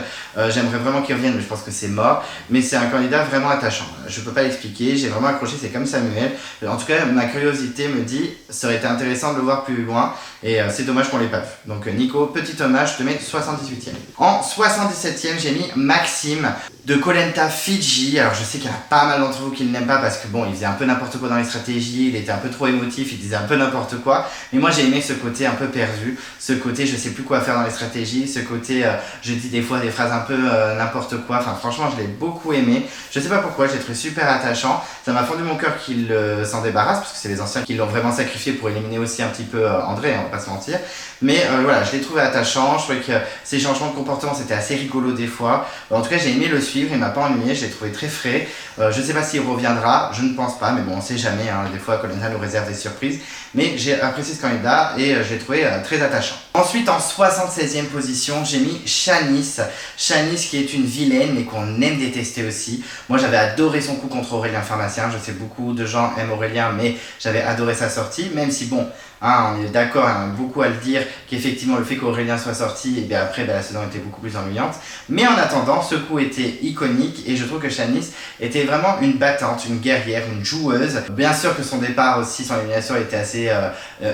J'aimerais vraiment qu'il revienne, mais je pense que c'est mort. Mais c'est un candidat vraiment attachant. Je peux pas l'expliquer, j'ai vraiment accroché, c'est comme Samuel. En tout cas, ma curiosité me dit, ça aurait été intéressant de le voir plus loin, et c'est dommage qu'on l'ait pas vu. Donc Nico, petit hommage, je te mets 78e. En 77e, j'ai mis Maxime de Koh Lanta Fidji. Alors je sais qu'il y en a pas mal d'entre vous qui ne l'aiment pas parce que bon, il faisait un peu n'importe quoi dans les stratégies, il était un peu trop émotif, il disait un peu n'importe quoi. Mais moi j'ai aimé ce côté un peu perdu, ce côté je sais plus quoi faire dans les stratégies, ce côté je dis des fois des phrases un peu n'importe quoi. Enfin franchement je l'ai beaucoup aimé. Je sais pas pourquoi, je l'ai trouvé super attachant. Ça m'a fendu mon cœur qu'il s'en débarrasse parce que c'est les anciens qui l'ont vraiment sacrifié pour éliminer aussi un petit peu André, on va pas se mentir. Mais voilà, je l'ai trouvé attachant, je trouvais que ses changements de comportement c'était assez rigolo des fois. En tout cas j'ai aimé le suivre, il m'a pas ennuyé, je l'ai trouvé très frais. Je sais pas s'il reviendra, je ne pense pas, mais bon on sait jamais, hein. Des fois Koh Lanta nous réserve des surprises. Mais j'ai apprécié ce candidat et je l'ai trouvé très attachant. Ensuite en 76e position j'ai mis Shanice. Shanice qui est une vilaine mais qu'on aime détester aussi. Moi j'avais adoré son coup contre Aurélien Pharmacien, je sais beaucoup de gens aiment Aurélien mais j'avais adoré sa sortie, même si bon, on est d'accord, beaucoup à le dire, qu'effectivement le fait qu'Aurélien soit sorti, et bien après la saison était beaucoup plus ennuyante. Mais en attendant, ce coup était iconique et je trouve que Shanice était vraiment une battante, une guerrière, une joueuse. Bien sûr que son départ aussi, son élimination était assez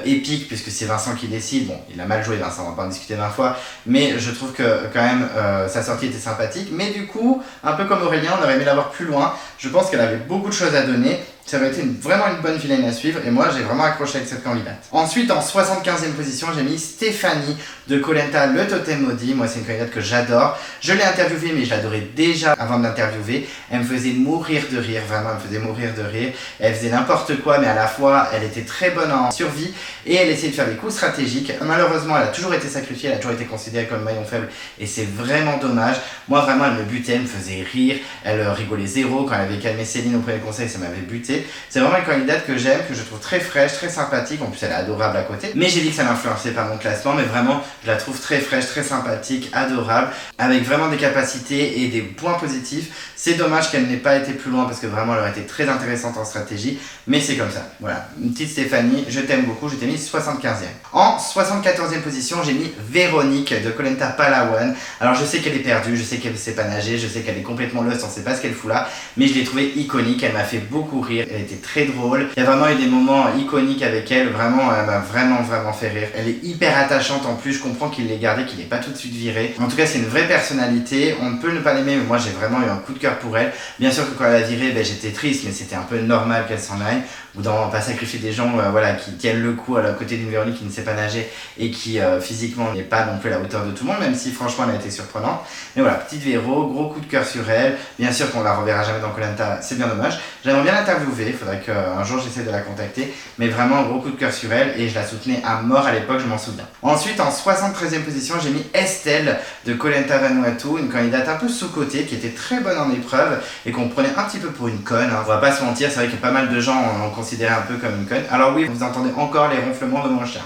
épique puisque c'est Vincent qui décide. Bon, il a mal joué Vincent, on va pas en discuter 20 fois, mais je trouve que quand même sa sortie était sympathique. Mais du coup, un peu comme Aurélien, on aurait aimé l'avoir plus loin. Je pense qu'elle avait beaucoup de choses à donner. Ça aurait été vraiment une bonne vilaine à suivre et moi j'ai vraiment accroché avec cette candidate. Ensuite en 75e position j'ai mis Stéphanie de Koh Lanta, le totem maudit. Moi c'est une candidate que j'adore. Je l'ai interviewée mais je l'adorais déjà avant de l'interviewer. Elle me faisait mourir de rire, vraiment elle me faisait mourir de rire. Elle faisait n'importe quoi mais à la fois elle était très bonne en survie et elle essayait de faire des coups stratégiques. Malheureusement elle a toujours été sacrifiée, elle a toujours été considérée comme maillon faible et c'est vraiment dommage. Moi vraiment elle me butait, elle me faisait rire, elle rigolait zéro. Quand elle avait calmé Céline au premier conseil ça m'avait buté. C'est vraiment une candidate que j'aime, que je trouve très fraîche, très sympathique. En plus, elle est adorable à côté. Mais j'ai dit que ça m'influençait pas mon classement. Mais vraiment, je la trouve très fraîche, très sympathique, adorable. Avec vraiment des capacités et des points positifs. C'est dommage qu'elle n'ait pas été plus loin parce que vraiment, elle aurait été très intéressante en stratégie. Mais c'est comme ça. Voilà. Une petite Stéphanie, je t'aime beaucoup. Je t'ai mis 75e. En 74e position, j'ai mis Véronique de Koh Lanta Palawan. Alors, je sais qu'elle est perdue. Je sais qu'elle ne sait pas nager. Je sais qu'elle est complètement lost. On ne sait pas ce qu'elle fout là. Mais je l'ai trouvée iconique. Elle m'a fait beaucoup rire. Elle était très drôle. Il y a vraiment eu des moments iconiques avec elle. Vraiment, elle m'a vraiment fait rire. Elle est hyper attachante en plus. Je comprends qu'il l'ait gardée, qu'il n'ait pas tout de suite viré. En tout cas, c'est une vraie personnalité. On ne peut ne pas l'aimer, mais moi, j'ai vraiment eu un coup de cœur pour elle. Bien sûr que quand elle a viré, j'étais triste, mais c'était un peu normal qu'elle s'en aille. Ou d'en pas sacrifier des gens voilà, qui tiennent le coup à la côté d'une Véronique qui ne sait pas nager et qui physiquement n'est pas non plus à la hauteur de tout le monde, même si franchement elle a été surprenante. Mais voilà, petite Véro, gros coup de cœur sur elle. Bien sûr qu'on la reverra jamais dans Koh Lanta, c'est bien dommage. J'aimerais bien l'interviewer, il faudrait qu'un jour j'essaie de la contacter. Mais vraiment un gros coup de cœur sur elle et je la soutenais à mort à l'époque, je m'en souviens. Ensuite en 73e position j'ai mis Estelle de Koh Lanta Vanuatu, une candidate un peu sous-cotée qui était très bonne en épreuve et qu'on prenait un petit peu pour une conne. On va pas se mentir, c'est vrai que pas mal de gens ont considéré un peu comme une conne. Alors oui, vous entendez encore les ronflements de mon chien.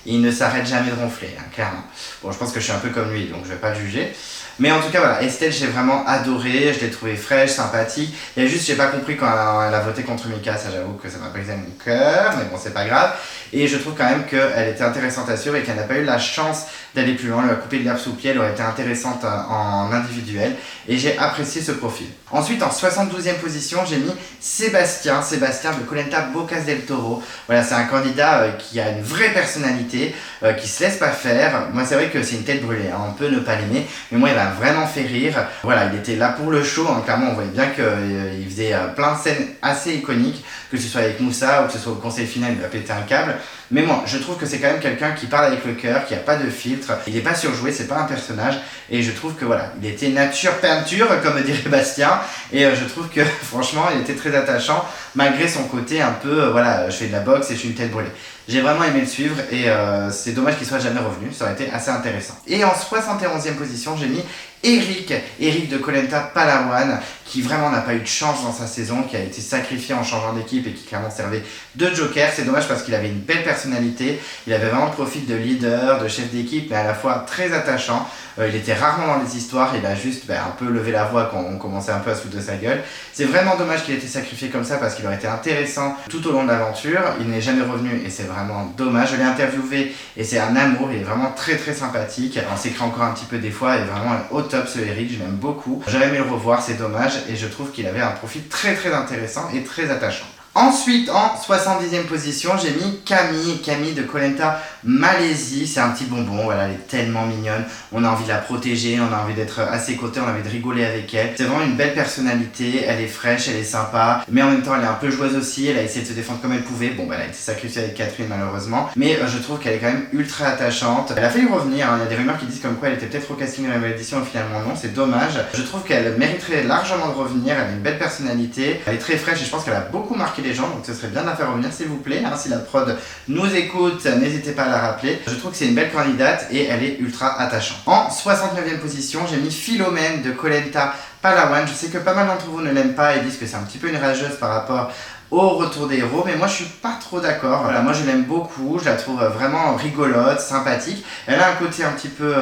Il ne s'arrête jamais de ronfler, hein, clairement. Bon, je pense que je suis un peu comme lui, donc je vais pas le juger. Mais en tout cas, voilà, Estelle, j'ai vraiment adoré, je l'ai trouvée fraîche, sympathique. Il y a juste, j'ai pas compris quand elle a voté contre Mika, ça j'avoue que ça m'a brisé mon cœur, mais bon, c'est pas grave. Et je trouve quand même qu'elle était intéressante à suivre et qu'elle n'a pas eu la chance d'aller plus loin. Elle a coupé de l'herbe sous le pied, elle aurait été intéressante en individuel. Et j'ai apprécié ce profil. Ensuite, en 72e position, j'ai mis Sébastien de Colenta Bocas del Toro. Voilà, c'est un candidat qui a une vraie personnalité, qui se laisse pas faire. Moi, c'est vrai que c'est une tête brûlée, hein. On peut ne pas l'aimer, mais moi, il m'a vraiment fait rire. Voilà, il était là pour le show, hein. Clairement, on voyait bien qu'il faisait plein de scènes assez iconiques, que ce soit avec Moussa ou que ce soit au conseil final, il va péter un câble. Mais moi, je trouve que c'est quand même quelqu'un qui parle avec le cœur, qui a pas de filtre, il n'est pas surjoué, c'est pas un personnage, et je trouve que voilà, il était nature peinture, comme dirait Bastien, et je trouve que franchement, il était très attachant, malgré son côté un peu, voilà, je fais de la boxe et je suis une tête brûlée. J'ai vraiment aimé le suivre, et c'est dommage qu'il soit jamais revenu, ça aurait été assez intéressant. Et en 71e position, j'ai mis Eric de Colenta Palawan, qui vraiment n'a pas eu de chance dans sa saison, qui a été sacrifié en changeant d'équipe et qui clairement servait de joker. C'est dommage parce qu'il avait une belle personnalité, il avait vraiment le profil de leader, de chef d'équipe, mais à la fois très attachant. Il était rarement dans les histoires, il a juste un peu levé la voix quand on commençait un peu à se foutre de sa gueule. C'est vraiment dommage qu'il ait été sacrifié comme ça parce qu'il aurait été intéressant tout au long de l'aventure. Il n'est jamais revenu et c'est vraiment dommage. Je l'ai interviewé et c'est un amour, il est vraiment très sympathique. On s'écrit encore un petit peu des fois et vraiment au top ce Eric, je l'aime beaucoup. J'aurais aimé le revoir, c'est dommage et je trouve qu'il avait un profil très intéressant et très attachant. Ensuite, en 70e position, j'ai mis Camille de Colenta Malaisie. C'est un petit bonbon, voilà, elle est tellement mignonne. On a envie de la protéger, on a envie d'être à ses côtés, on a envie de rigoler avec elle. C'est vraiment une belle personnalité, elle est fraîche, elle est sympa, mais en même temps elle est un peu joueuse aussi, elle a essayé de se défendre comme elle pouvait. Bon, elle a été sacrifiée avec Catherine malheureusement, mais je trouve qu'elle est quand même ultra attachante. Elle a failli revenir, hein. Il y a des rumeurs qui disent comme quoi elle était peut-être au casting de la nouvelle édition, et finalement non, c'est dommage. Je trouve qu'elle mériterait largement de revenir, elle a une belle personnalité, elle est très fraîche et je pense qu'elle a beaucoup marqué les gens, donc ce serait bien de la faire revenir s'il vous plaît, hein. Si la prod nous écoute, n'hésitez pas à la rappeler. Je trouve que c'est une belle candidate et elle est ultra attachante. En 69e position, j'ai mis Philomène de Colenta Palawan. Je sais que pas mal d'entre vous ne l'aiment pas et disent que c'est un petit peu une rageuse par rapport au retour des héros, mais moi je suis pas trop d'accord. Voilà, moi je l'aime beaucoup, je la trouve vraiment rigolote, sympathique. Elle a un côté un petit peu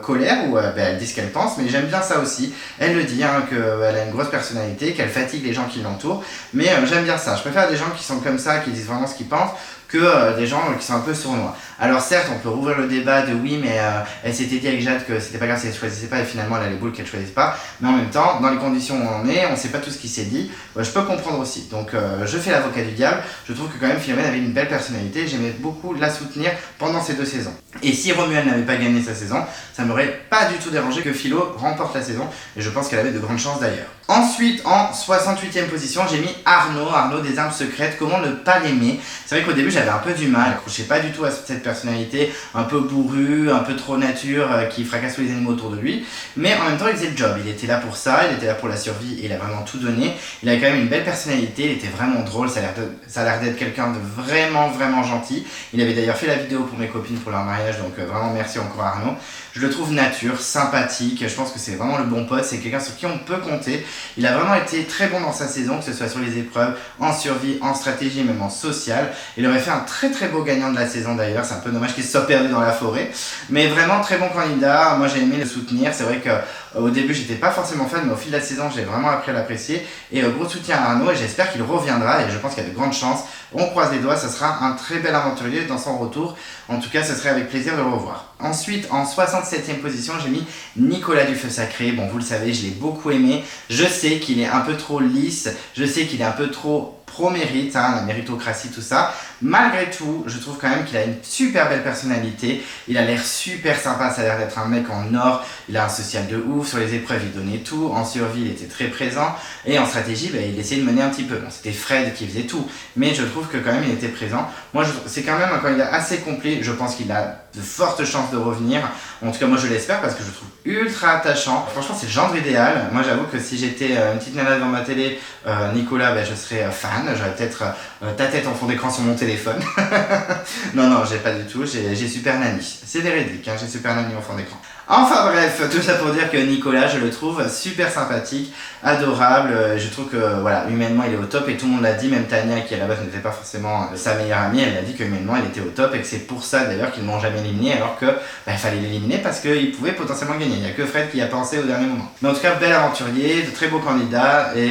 colère où elle dit ce qu'elle pense, mais j'aime bien ça aussi. Elle le dit, hein, qu'elle a une grosse personnalité, qu'elle fatigue les gens qui l'entourent, mais j'aime bien ça. Je préfère des gens qui sont comme ça, qui disent vraiment ce qu'ils pensent, que des gens qui sont un peu sournois. Alors certes, on peut rouvrir le débat de oui, mais elle s'était dit avec Jade que c'était pas grave si elle choisissait pas et finalement elle a les boules qu'elle choisisse pas. Mais en même temps, dans les conditions où on est, on sait pas tout ce qui s'est dit. Je peux comprendre aussi. Donc je fais l'avocat du diable. Je trouve que quand même Philomène avait une belle personnalité. J'aimais beaucoup la soutenir pendant ces 2 saisons. Et si Romuald n'avait pas gagné sa saison, ça m'aurait pas du tout dérangé que Philo remporte la saison. Et je pense qu'elle avait de grandes chances d'ailleurs. Ensuite, en 68e position, j'ai mis Arnaud des Armes Secrètes. Comment ne pas l'aimer? C'est vrai qu'au début, j'avais un peu du mal. J'accrochais pas du tout à cette personnalité, un peu bourru, un peu trop nature, qui fracasse tous les animaux autour de lui. Mais en même temps, il faisait le job. Il était là pour ça, il était là pour la survie et il a vraiment tout donné. Il a quand même une belle personnalité, il était vraiment drôle. Ça a l'air d'être quelqu'un de vraiment gentil. Il avait d'ailleurs fait la vidéo pour mes copines pour leur mariage, donc vraiment merci encore à Arnaud. Je le trouve nature, sympathique, je pense que c'est vraiment le bon pote, c'est quelqu'un sur qui on peut compter. Il a vraiment été très bon dans sa saison, que ce soit sur les épreuves, en survie, en stratégie, même en social. Il aurait fait un très beau gagnant de la saison d'ailleurs, c'est un peu dommage qu'il se soit perdu dans la forêt. Mais vraiment très bon candidat, moi j'ai aimé le soutenir, c'est vrai que au début j'étais pas forcément fan, mais au fil de la saison j'ai vraiment appris à l'apprécier. Et gros soutien à Arnaud et j'espère qu'il reviendra et je pense qu'il y a de grandes chances. On croise les doigts, ça sera un très bel aventurier dans son retour. En tout cas, ce serait avec plaisir de le revoir. Ensuite, en 67e position, j'ai mis Nicolas du Feu Sacré. Bon, vous le savez, je l'ai beaucoup aimé. Je sais qu'il est un peu trop lisse, je sais qu'il est un peu trop pro-mérite, hein, la méritocratie, tout ça. Malgré tout, je trouve quand même qu'il a une super belle personnalité. Il a l'air super sympa, ça a l'air d'être un mec en or. Il a un social de ouf, sur les épreuves, il donnait tout. En survie, il était très présent. Et en stratégie, il essayait de mener un petit peu. Bon, c'était Fred qui faisait tout, mais je trouve que quand même, il était présent. Moi, c'est quand même un candidat assez complet. Je pense qu'il a de fortes chances de revenir. En tout cas, moi, je l'espère parce que je le trouve ultra attachant. Franchement, c'est le genre idéal. Moi, j'avoue que si j'étais une petite nana devant ma télé, Nicolas, je serais fan. J'aurais peut-être ta tête en fond d'écran sur mon téléphone. non, j'ai pas du tout. J'ai Super Nanny. C'est véridique, hein, j'ai Super Nanny en fond d'écran. Enfin bref, tout ça pour dire que Nicolas, je le trouve super sympathique, adorable, je trouve que voilà, humainement il est au top et tout le monde l'a dit, même Tania qui à la base n'était pas forcément sa meilleure amie, elle a dit que humainement il était au top et que c'est pour ça d'ailleurs qu'ils ne l'ont jamais éliminé alors que il fallait l'éliminer parce qu'il pouvait potentiellement gagner, il n'y a que Fred qui y a pensé au dernier moment. Mais en tout cas, bel aventurier, de très beaux candidats et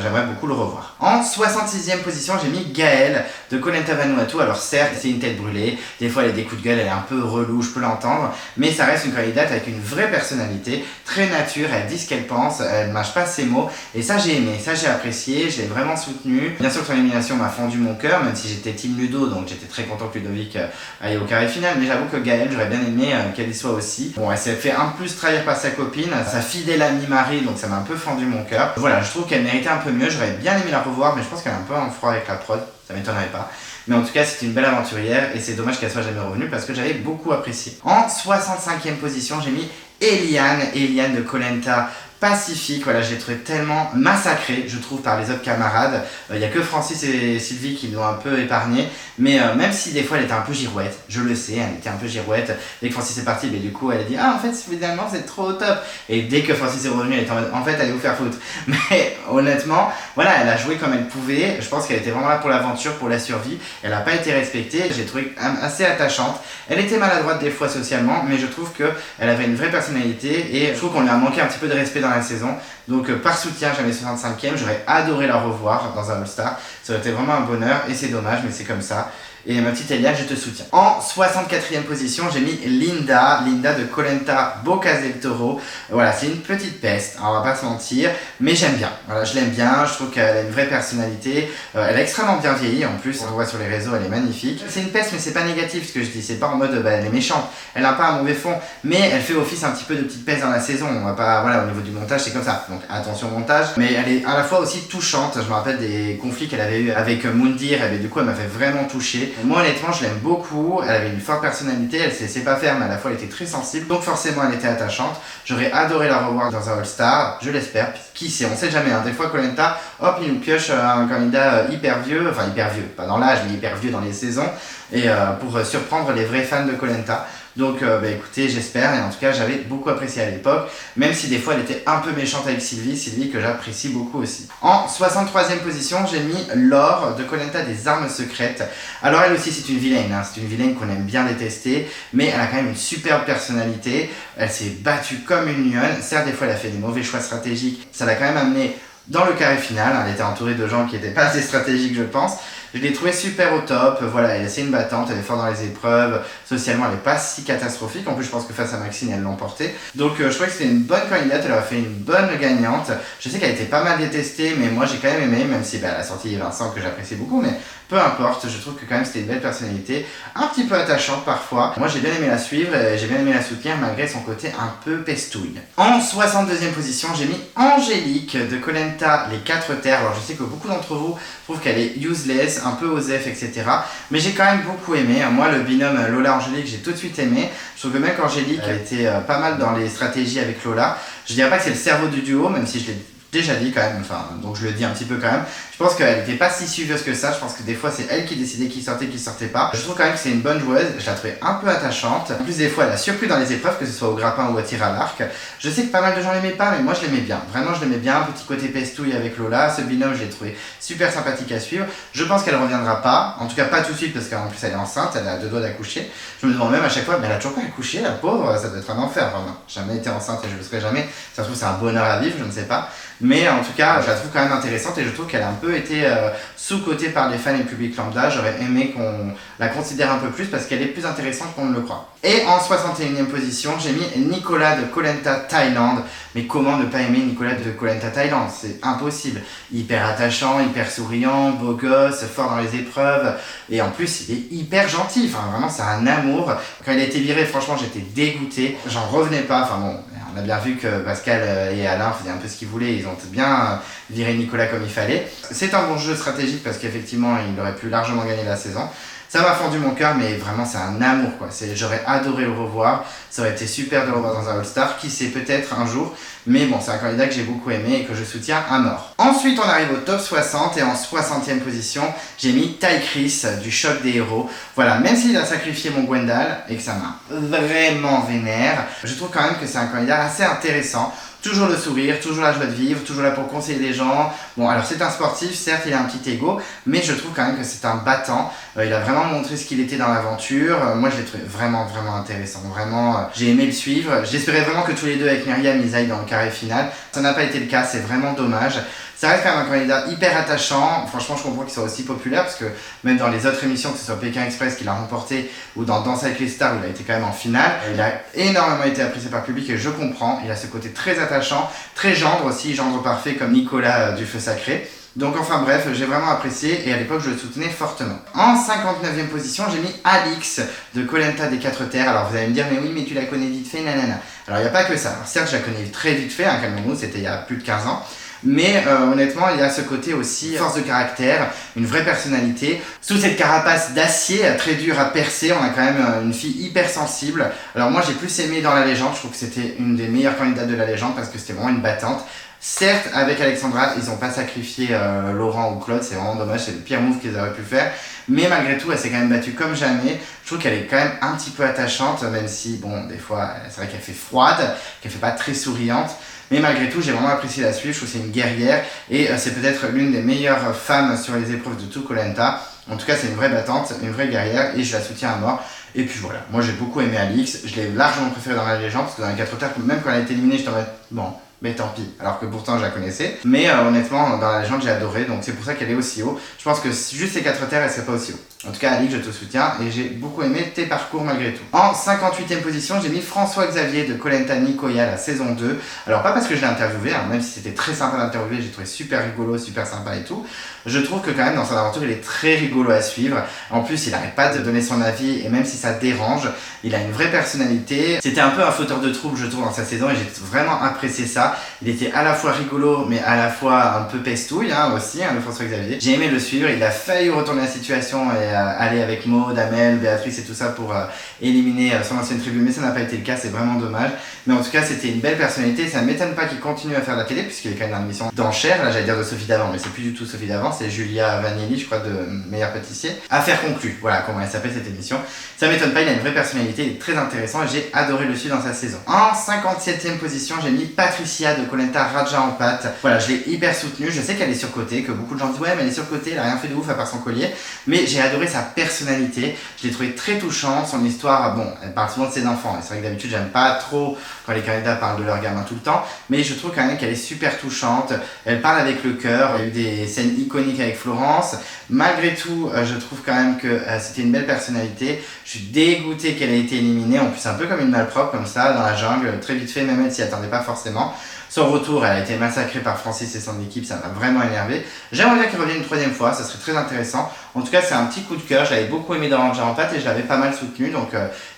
j'aimerais beaucoup le revoir. En 66e position, j'ai mis Gaëlle de Koh Lanta Vanuatu. Alors certes, c'est une tête brûlée, des fois elle a des coups de gueule, elle est un peu relou, je peux l'entendre, mais ça reste une candidate avec une vraie personnalité, très nature, elle dit ce qu'elle pense, elle ne mâche pas ses mots, et ça j'ai aimé, ça j'ai apprécié, je l'ai vraiment soutenue. Bien sûr que son élimination m'a fendu mon cœur, même si j'étais team Ludo, donc j'étais très content que Ludovic aille au carré final, mais j'avoue que Gaëlle, j'aurais bien aimé qu'elle y soit aussi. Bon, elle s'est fait un plus trahir par sa copine, sa fidèle amie Marie, donc ça m'a un peu fendu mon cœur. Voilà, je trouve qu'elle méritait un peu mieux, j'aurais bien aimé la revoir, mais je pense qu'elle est un peu en froid avec la prod, ça m'étonnerait pas. Mais en tout cas, c'est une belle aventurière et c'est dommage qu'elle soit jamais revenue parce que j'avais beaucoup apprécié. En 65e position, j'ai mis Eliane de Koh Lanta Pacifique. Voilà, je l'ai trouvé tellement massacrée, je trouve, par les autres camarades. Il n'y a que Francis et Sylvie qui l'ont un peu épargnée. Mais même si des fois elle était un peu girouette, je le sais, elle était un peu girouette. Dès que Francis est parti, du coup elle a dit « Ah, en fait, finalement, c'est trop au top !» Et dès que Francis est revenu, elle était en mode « En fait, allez vous faire foutre !» Mais honnêtement, voilà, elle a joué comme elle pouvait. Je pense qu'elle était vraiment là pour l'aventure, pour la survie. Elle n'a pas été respectée. J'ai trouvé assez attachante. Elle était maladroite des fois socialement, mais je trouve qu'elle avait une vraie personnalité et je trouve qu'on lui a manqué un petit peu de respect dans la saison. Donc par soutien, j'avais 65e, j'aurais adoré la revoir dans un All-Star. Ça aurait été vraiment un bonheur et c'est dommage, mais c'est comme ça. Et ma petite Eliane, je te soutiens. En 64e position, j'ai mis Linda de Koh Lanta Bocas del Toro. Voilà, c'est une petite peste, on va pas se mentir, mais j'aime bien. Voilà, je l'aime bien, je trouve qu'elle a une vraie personnalité. Elle a extrêmement bien vieilli, en plus, on le voit sur les réseaux, elle est magnifique. C'est une peste, mais c'est pas négatif ce que je dis, c'est pas en mode elle est méchante. Elle n'a pas un mauvais fond, mais elle fait office un petit peu de petite peste dans la saison. On va pas, voilà, au niveau du montage, c'est comme ça. Donc attention au montage, mais elle est à la fois aussi touchante. Je me rappelle des conflits qu'elle avait eu avec Moundir, et du coup, elle m'a fait vraiment toucher. Moi honnêtement je l'aime beaucoup, elle avait une forte personnalité, elle sait pas faire mais à la fois elle était très sensible, donc forcément elle était attachante. J'aurais adoré la revoir dans un All-Star, je l'espère, qui sait, on sait jamais, hein. Des fois Koh Lanta, hop il nous pioche un candidat hyper vieux, enfin hyper vieux, pas dans l'âge mais hyper vieux dans les saisons, et pour surprendre les vrais fans de Koh Lanta. Donc écoutez, j'espère, et en tout cas j'avais beaucoup apprécié à l'époque, même si des fois elle était un peu méchante avec Sylvie que j'apprécie beaucoup aussi. En 63e position, j'ai mis Laure de Koh Lanta des armes secrètes. Alors elle aussi c'est une vilaine, hein. C'est une vilaine qu'on aime bien détester, mais elle a quand même une superbe personnalité, elle s'est battue comme une lionne, certes des fois elle a fait des mauvais choix stratégiques, ça l'a quand même amené dans le carré final, elle était entourée de gens qui n'étaient pas assez stratégiques je pense. Je l'ai trouvée super au top, voilà, c'est une battante, elle est forte dans les épreuves, socialement elle n'est pas si catastrophique, en plus je pense que face à Maxine elle l'a emporté. Donc je trouvais que c'était une bonne candidate, elle a fait une bonne gagnante. Je sais qu'elle était pas mal détestée, mais moi j'ai quand même aimé, même si elle a sorti Vincent que j'apprécie beaucoup, mais peu importe, je trouve que quand même c'était une belle personnalité, un petit peu attachante parfois. Moi j'ai bien aimé la suivre, j'ai bien aimé la soutenir malgré son côté un peu pestouille. En 62e position, j'ai mis Angélique de Koh Lanta les 4 terres. Alors je sais que beaucoup d'entre vous trouvent qu'elle est useless, un peu osef, etc. Mais j'ai quand même beaucoup aimé. Moi le binôme Lola-Angélique, j'ai tout de suite aimé. Je trouve que même qu'Angélique a été pas mal dans les stratégies avec Lola. Je dirais pas que c'est le cerveau du duo, même si je l'ai déjà dit quand même, enfin, donc je le dis un petit peu quand même. Je pense qu'elle n'était pas si suivieuse que ça, je pense que des fois c'est elle qui décidait qui sortait pas. Je trouve quand même que c'est une bonne joueuse, je la trouvais un peu attachante. En plus des fois elle a surpris dans les épreuves, que ce soit au grappin ou au tir à l'arc. Je sais que pas mal de gens l'aimaient pas, mais moi je l'aimais bien. Vraiment je l'aimais bien, petit côté pestouille avec Lola, ce binôme je l'ai trouvé super sympathique à suivre. Je pense qu'elle reviendra pas, en tout cas pas tout de suite parce qu'en plus elle est enceinte, elle a 2 doigts d'accoucher. Je me demande même à chaque fois, mais elle a toujours pas accouché la pauvre, ça doit être un enfer vraiment. Jamais été enceinte et je le serai jamais, ça se trouve c'est un bonheur à vivre, je ne sais pas. Mais en tout cas, je la trouve quand même intéressante et je trouve qu'elle a un peu été sous-cotée par les fans et le public lambda. J'aurais aimé qu'on la considère un peu plus parce qu'elle est plus intéressante qu'on ne le croit. Et en 61e position, j'ai mis Nicolas de Koh Lanta Thaïlande. Mais comment ne pas aimer Nicolas de Koh Lanta Thaïlande? C'est impossible. Hyper attachant, hyper souriant, beau gosse, fort dans les épreuves. Et en plus, il est hyper gentil. Enfin, vraiment, c'est un amour. Quand il a été viré, franchement, j'étais dégoûté. J'en revenais pas. Enfin bon, on a bien vu que Pascal et Alain faisaient un peu ce qu'ils voulaient. Ils ont bien viré Nicolas comme il fallait. C'est un bon jeu stratégique parce qu'effectivement, il aurait pu largement gagner la saison. Ça m'a fendu mon cœur, mais vraiment c'est un amour quoi. J'aurais adoré le revoir, ça aurait été super de le revoir dans un All-Star, qui sait peut-être un jour, mais bon c'est un candidat que j'ai beaucoup aimé et que je soutiens à mort. Ensuite on arrive au top 60 et en 60e position j'ai mis Ty Chris du choc des héros. Voilà, même s'il a sacrifié mon Gwendal et que ça m'a vraiment vénère, je trouve quand même que c'est un candidat assez intéressant. Toujours le sourire, toujours la joie de vivre, toujours là pour conseiller les gens. Bon, alors c'est un sportif, certes il a un petit ego, mais je trouve quand même que c'est un battant. Il a vraiment montré ce qu'il était dans l'aventure. Moi je l'ai trouvé vraiment intéressant. Vraiment, j'ai aimé le suivre. J'espérais vraiment que tous les deux avec Myriam ils aillent dans le carré final. Ça n'a pas été le cas, c'est vraiment dommage. Ça reste quand même un candidat hyper attachant. Franchement, je comprends qu'il soit aussi populaire parce que même dans les autres émissions, que ce soit Pékin Express qu'il a remporté ou dans Danse avec les stars où il a été quand même en finale, il a énormément été apprécié par le public et je comprends. Il a ce côté très attachant, très gendre aussi, gendre parfait comme Nicolas du Feu Sacré. Donc enfin bref, j'ai vraiment apprécié et à l'époque je le soutenais fortement. En 59e position, j'ai mis Alix de Koh Lanta des 4 Terres. Alors vous allez me dire, mais oui, mais tu la connais vite fait, nanana. Alors il n'y a pas que ça. Alors, certes, je la connais très vite fait, calmons-nous, c'était il y a plus de 15 ans. Mais honnêtement, il y a ce côté aussi force de caractère, une vraie personnalité. Sous cette carapace d'acier très dure à percer, on a quand même une fille hyper sensible. Alors moi j'ai plus aimé dans La Légende, je trouve que c'était une des meilleures candidates de La Légende parce que c'était vraiment une battante. Certes, avec Alexandra, ils n'ont pas sacrifié Laurent ou Claude, c'est vraiment dommage, c'est le pire move qu'ils auraient pu faire. Mais malgré tout, elle s'est quand même battue comme jamais. Je trouve qu'elle est quand même un petit peu attachante, même si, bon, des fois, c'est vrai qu'elle fait froide, qu'elle fait pas très souriante. Mais malgré tout, j'ai vraiment apprécié la suivre, je trouve que c'est une guerrière et c'est peut-être l'une des meilleures femmes sur les épreuves de tout Koh Lanta. En tout cas, c'est une vraie battante, une vraie guerrière et je la soutiens à mort. Et puis voilà, moi j'ai beaucoup aimé Alix, je l'ai largement préférée dans La Légende parce que dans les 4 Terres, même quand elle a été éliminée, j'étais en mode bon, mais tant pis, alors que pourtant je la connaissais. Mais honnêtement, dans La Légende, j'ai adoré, donc c'est pour ça qu'elle est aussi haut. Je pense que juste les 4 Terres, elle serait pas aussi haut. En tout cas, Alix, je te soutiens et j'ai beaucoup aimé tes parcours malgré tout. En 58e position, j'ai mis François-Xavier de Koh Lanta Nicoya, la saison 2. Alors, pas parce que je l'ai interviewé, même si c'était très sympa d'interviewer, j'ai trouvé super rigolo, super sympa et tout. Je trouve que quand même, dans son aventure, il est très rigolo à suivre. En plus, il n'arrête pas de donner son avis et même si ça dérange, il a une vraie personnalité. C'était un peu un fauteur de trouble, je trouve, dans sa saison et j'ai vraiment apprécié ça. Il était à la fois rigolo, mais à la fois un peu pestouille aussi, le François-Xavier. J'ai aimé le suivre, il a failli retourner la situation et aller avec Maud, Amel, Béatrice et tout ça pour éliminer son ancienne tribu, mais ça n'a pas été le cas, c'est vraiment dommage. Mais en tout cas, c'était une belle personnalité, ça ne m'étonne pas qu'il continue à faire de la télé, puisqu'il est quand même dans l'émission d'enchères, là j'allais dire de Sophie d'avant, mais c'est plus du tout Sophie d'avant, c'est Julia Vanelli, je crois, de Meilleur Pâtissier. Affaire conclue, voilà comment elle s'appelle cette émission. Ça m'étonne pas, il a une vraie personnalité, il est très intéressant et j'ai adoré le suivre dans sa saison. En 57e position, j'ai mis Patricia de Koh Lanta Raja en pâte. Voilà, je l'ai hyper soutenue, je sais qu'elle est surcotée, que beaucoup de gens disent ouais mais elle est surcotée, elle a rien fait de ouf à part son collier, mais j'ai adoré sa personnalité, je l'ai trouvée très touchante, son histoire, bon, elle parle souvent de ses enfants, et c'est vrai que d'habitude j'aime pas trop quand les candidats parlent de leurs gamins tout le temps, mais je trouve quand même qu'elle est super touchante, elle parle avec le cœur, il y a eu des scènes iconiques avec Florence, malgré tout, je trouve quand même que c'était une belle personnalité, je suis dégoûté qu'elle ait été éliminée, en plus un peu comme une malpropre comme ça, dans la jungle, très vite fait, même elle s'y attendait pas forcément. Son retour, elle a été massacrée par Francis et son équipe, ça m'a vraiment énervé. J'aimerais bien qu'il revienne une 3e fois, ça serait très intéressant. En tout cas, c'est un petit coup de cœur, j'avais beaucoup aimé dans Raja en pâte et je l'avais pas mal soutenu, donc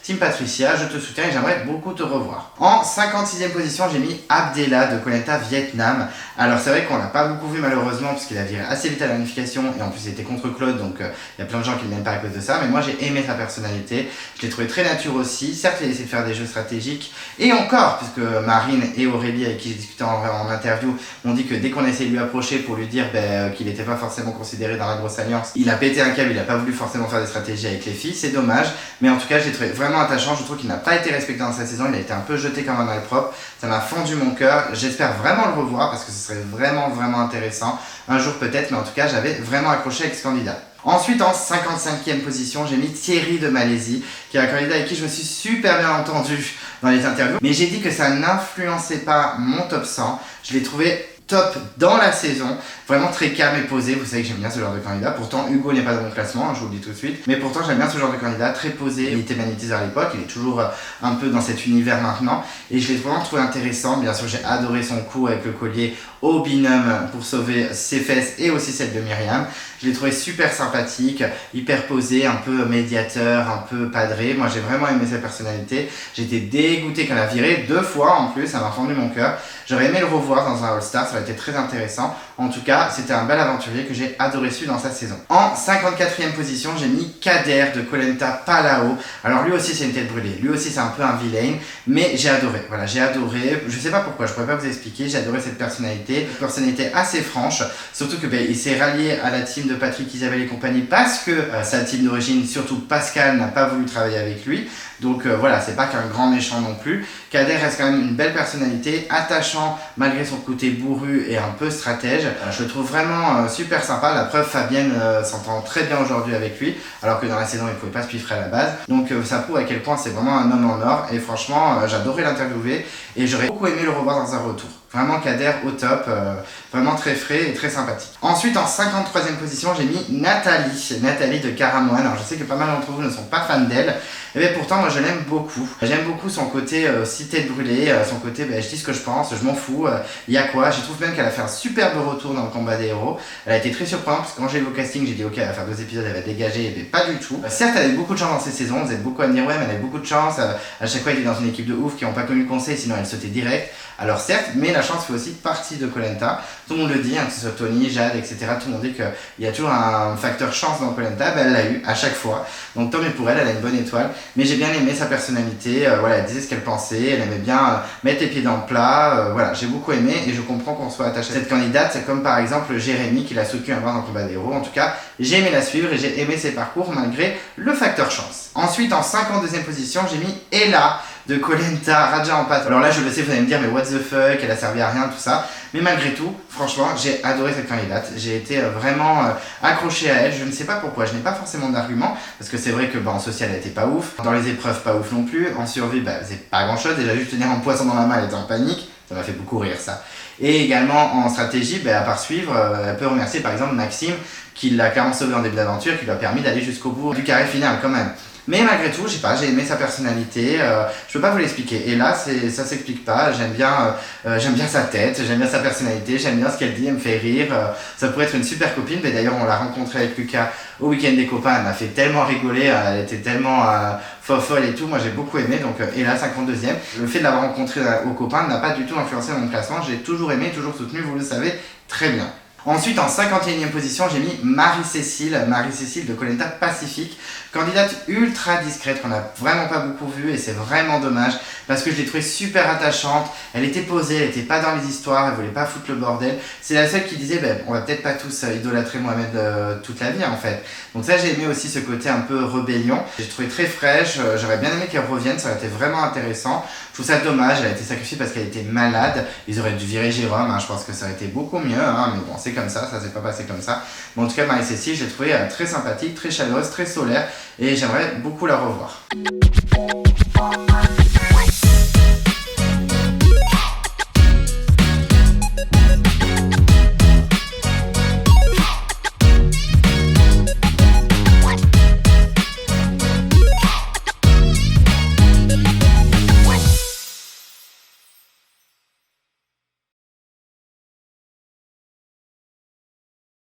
Team Patricia, je te soutiens et j'aimerais beaucoup te revoir. En 56e position, j'ai mis Abdella de Koh Lanta Vietnam. Alors c'est vrai qu'on l'a pas beaucoup vu malheureusement, parce qu'il a viré assez vite à la unification et en plus il était contre Claude, donc il y a plein de gens qui ne l'aiment pas à cause de ça, mais moi j'ai aimé sa personnalité, je l'ai trouvé très nature aussi, certes il a essayé de faire des jeux stratégiques, et encore, puisque Marine et Aurélie avec qui j'ai discuté en interview m'ont dit que dès qu'on a essayé de lui approcher pour lui dire qu'il n'était pas forcément considéré dans la grosse alliance, il a pété un câble, il n'a pas voulu forcément faire des stratégies avec les filles, c'est dommage, mais en tout cas je l'ai trouvé vraiment attachant, je trouve qu'il n'a pas été respecté dans sa saison, il a été un peu jeté comme un malpropre, ça m'a fendu mon cœur, j'espère vraiment le revoir parce que ce serait vraiment intéressant, un jour peut-être, mais en tout cas j'avais vraiment accroché avec ce candidat. Ensuite, en 55e position, j'ai mis Thierry de Malaisie, qui est un candidat avec qui je me suis super bien entendu dans les interviews, mais j'ai dit que ça n'influençait pas mon top 100, je l'ai trouvé top dans la saison, vraiment très calme et posé, vous savez que j'aime bien ce genre de candidat, pourtant Hugo n'est pas dans mon classement, je vous le dis tout de suite, mais pourtant j'aime bien ce genre de candidat, très posé, il était magnétiseur à l'époque, il est toujours un peu dans cet univers maintenant, et je l'ai vraiment trouvé intéressant, bien sûr j'ai adoré son coup avec le collier au binôme pour sauver ses fesses et aussi celle de Myriam, je l'ai trouvé super sympathique, hyper posé, un peu médiateur, un peu padré, moi j'ai vraiment aimé sa personnalité, j'étais dégoûté qu'elle a viré 2 fois en plus, ça m'a fendu mon cœur, J'aurais aimé le revoir dans un All-Star, ça aurait été très intéressant. En tout cas, c'était un bel aventurier que j'ai adoré suivre dans sa saison. En 54e position, j'ai mis Kader de Koh Lanta Palau. Alors lui aussi c'est une tête brûlée, lui aussi c'est un peu un vilain, mais j'ai adoré. Voilà, j'ai adoré. Je sais pas pourquoi, je pourrais pas vous expliquer. J'ai adoré cette personnalité, une personnalité assez franche. Surtout que il s'est rallié à la team de Patrick, Isabelle et compagnie parce que sa team d'origine, surtout Pascal, n'a pas voulu travailler avec lui. Donc voilà, c'est pas qu'un grand méchant non plus. Kader reste quand même une belle personnalité, attachant malgré son côté bourru et un peu stratège. Je le trouve vraiment super sympa. La preuve, Fabienne s'entend très bien aujourd'hui avec lui, alors que dans la saison, il pouvait pas se piffrer à la base. Donc ça prouve à quel point c'est vraiment un homme en or. Et franchement, j'adorais l'interviewer et j'aurais beaucoup aimé le revoir dans un retour. Vraiment Kader au top, vraiment très frais et très sympathique. Ensuite, en 53e position, j'ai mis Nathalie de Caramoine. Alors je sais que pas mal d'entre vous ne sont pas fans d'elle, et bien pourtant moi je l'aime beaucoup. J'aime beaucoup son côté aussi tête brûlée, son côté je dis ce que je pense, je m'en fous, il y a quoi. Je trouve même qu'elle a fait un superbe retour dans le combat des héros. Elle a été très surprenante parce que quand j'ai vu au casting, j'ai dit ok, elle va faire 2 épisodes, elle va dégager, et bien pas du tout. Certes, elle a eu beaucoup de chance dans ces saisons, vous êtes beaucoup à me dire ouais mais elle a eu beaucoup de chance, à chaque fois elle était dans une équipe de ouf qui n'ont pas connu le conseil, sinon elle sautait direct. Alors certes, mais la chance fait aussi partie de Koh Lanta. Tout le monde le dit, que ce soit Tony, Jade, etc. Tout le monde dit qu'il y a toujours un facteur chance dans Koh Lanta. Elle l'a eu à chaque fois. Donc tant mieux pour elle, elle a une bonne étoile. Mais j'ai bien aimé sa personnalité. Voilà, elle disait ce qu'elle pensait. Elle aimait bien mettre les pieds dans le plat. Voilà, j'ai beaucoup aimé et je comprends qu'on soit attaché à cette candidate. C'est comme par exemple Jérémy qui l'a soutenu à voir dans le combat des héros. En tout cas, j'ai aimé la suivre et j'ai aimé ses parcours malgré le facteur chance. Ensuite, en 52e position, j'ai mis Ella de Koh Lanta, Raja en pâte. Alors là, je le sais, vous allez me dire, mais what the fuck, elle a servi à rien, tout ça. Mais malgré tout, franchement, j'ai adoré cette candidate. J'ai été vraiment accroché à elle. Je ne sais pas pourquoi, je n'ai pas forcément d'argument. Parce que c'est vrai que en social, elle était pas ouf. Dans les épreuves, pas ouf non plus. En survie, c'est pas grand chose. Déjà, juste tenir un poisson dans la main, elle était en panique. Ça m'a fait beaucoup rire, ça. Et également, en stratégie, à part suivre, elle peut remercier par exemple Maxime, qui l'a clairement sauvé en début d'aventure, qui lui a permis d'aller jusqu'au bout du carré final quand même. Mais malgré tout, je sais pas, j'ai aimé sa personnalité, je peux pas vous l'expliquer. Et là, ça s'explique pas, j'aime bien sa tête, j'aime bien sa personnalité, j'aime bien ce qu'elle dit, elle me fait rire. Ça pourrait être une super copine, mais d'ailleurs on l'a rencontrée avec Lucas au week-end des copains, elle m'a fait tellement rigoler, elle était tellement folle et tout, moi j'ai beaucoup aimé, donc et là 52e. Le fait de l'avoir rencontrée aux copains n'a pas du tout influencé mon classement, j'ai toujours aimé, toujours soutenu, vous le savez très bien. Ensuite, en 51e position, j'ai mis Marie-Cécile de Koh Lanta Pacifique, candidate ultra discrète qu'on n'a vraiment pas beaucoup vue et c'est vraiment dommage parce que je l'ai trouvée super attachante, elle était posée, elle n'était pas dans les histoires, elle voulait pas foutre le bordel. C'est la seule qui disait on va peut-être pas tous idolâtrer Mohamed toute la vie en fait. Donc ça, j'ai aimé aussi ce côté un peu rébellion. J'ai trouvé très fraîche, j'aurais bien aimé qu'elle revienne, ça aurait été vraiment intéressant. Je trouve ça dommage, elle a été sacrifiée parce qu'elle était malade. Ils auraient dû virer Jérôme, je pense que ça aurait été beaucoup mieux, mais bon, c'est comme ça s'est pas passé comme ça. Mais en tout cas, Marie-Cécile, je l'ai trouvée très sympathique, très chaleureuse, très solaire et j'aimerais beaucoup la revoir.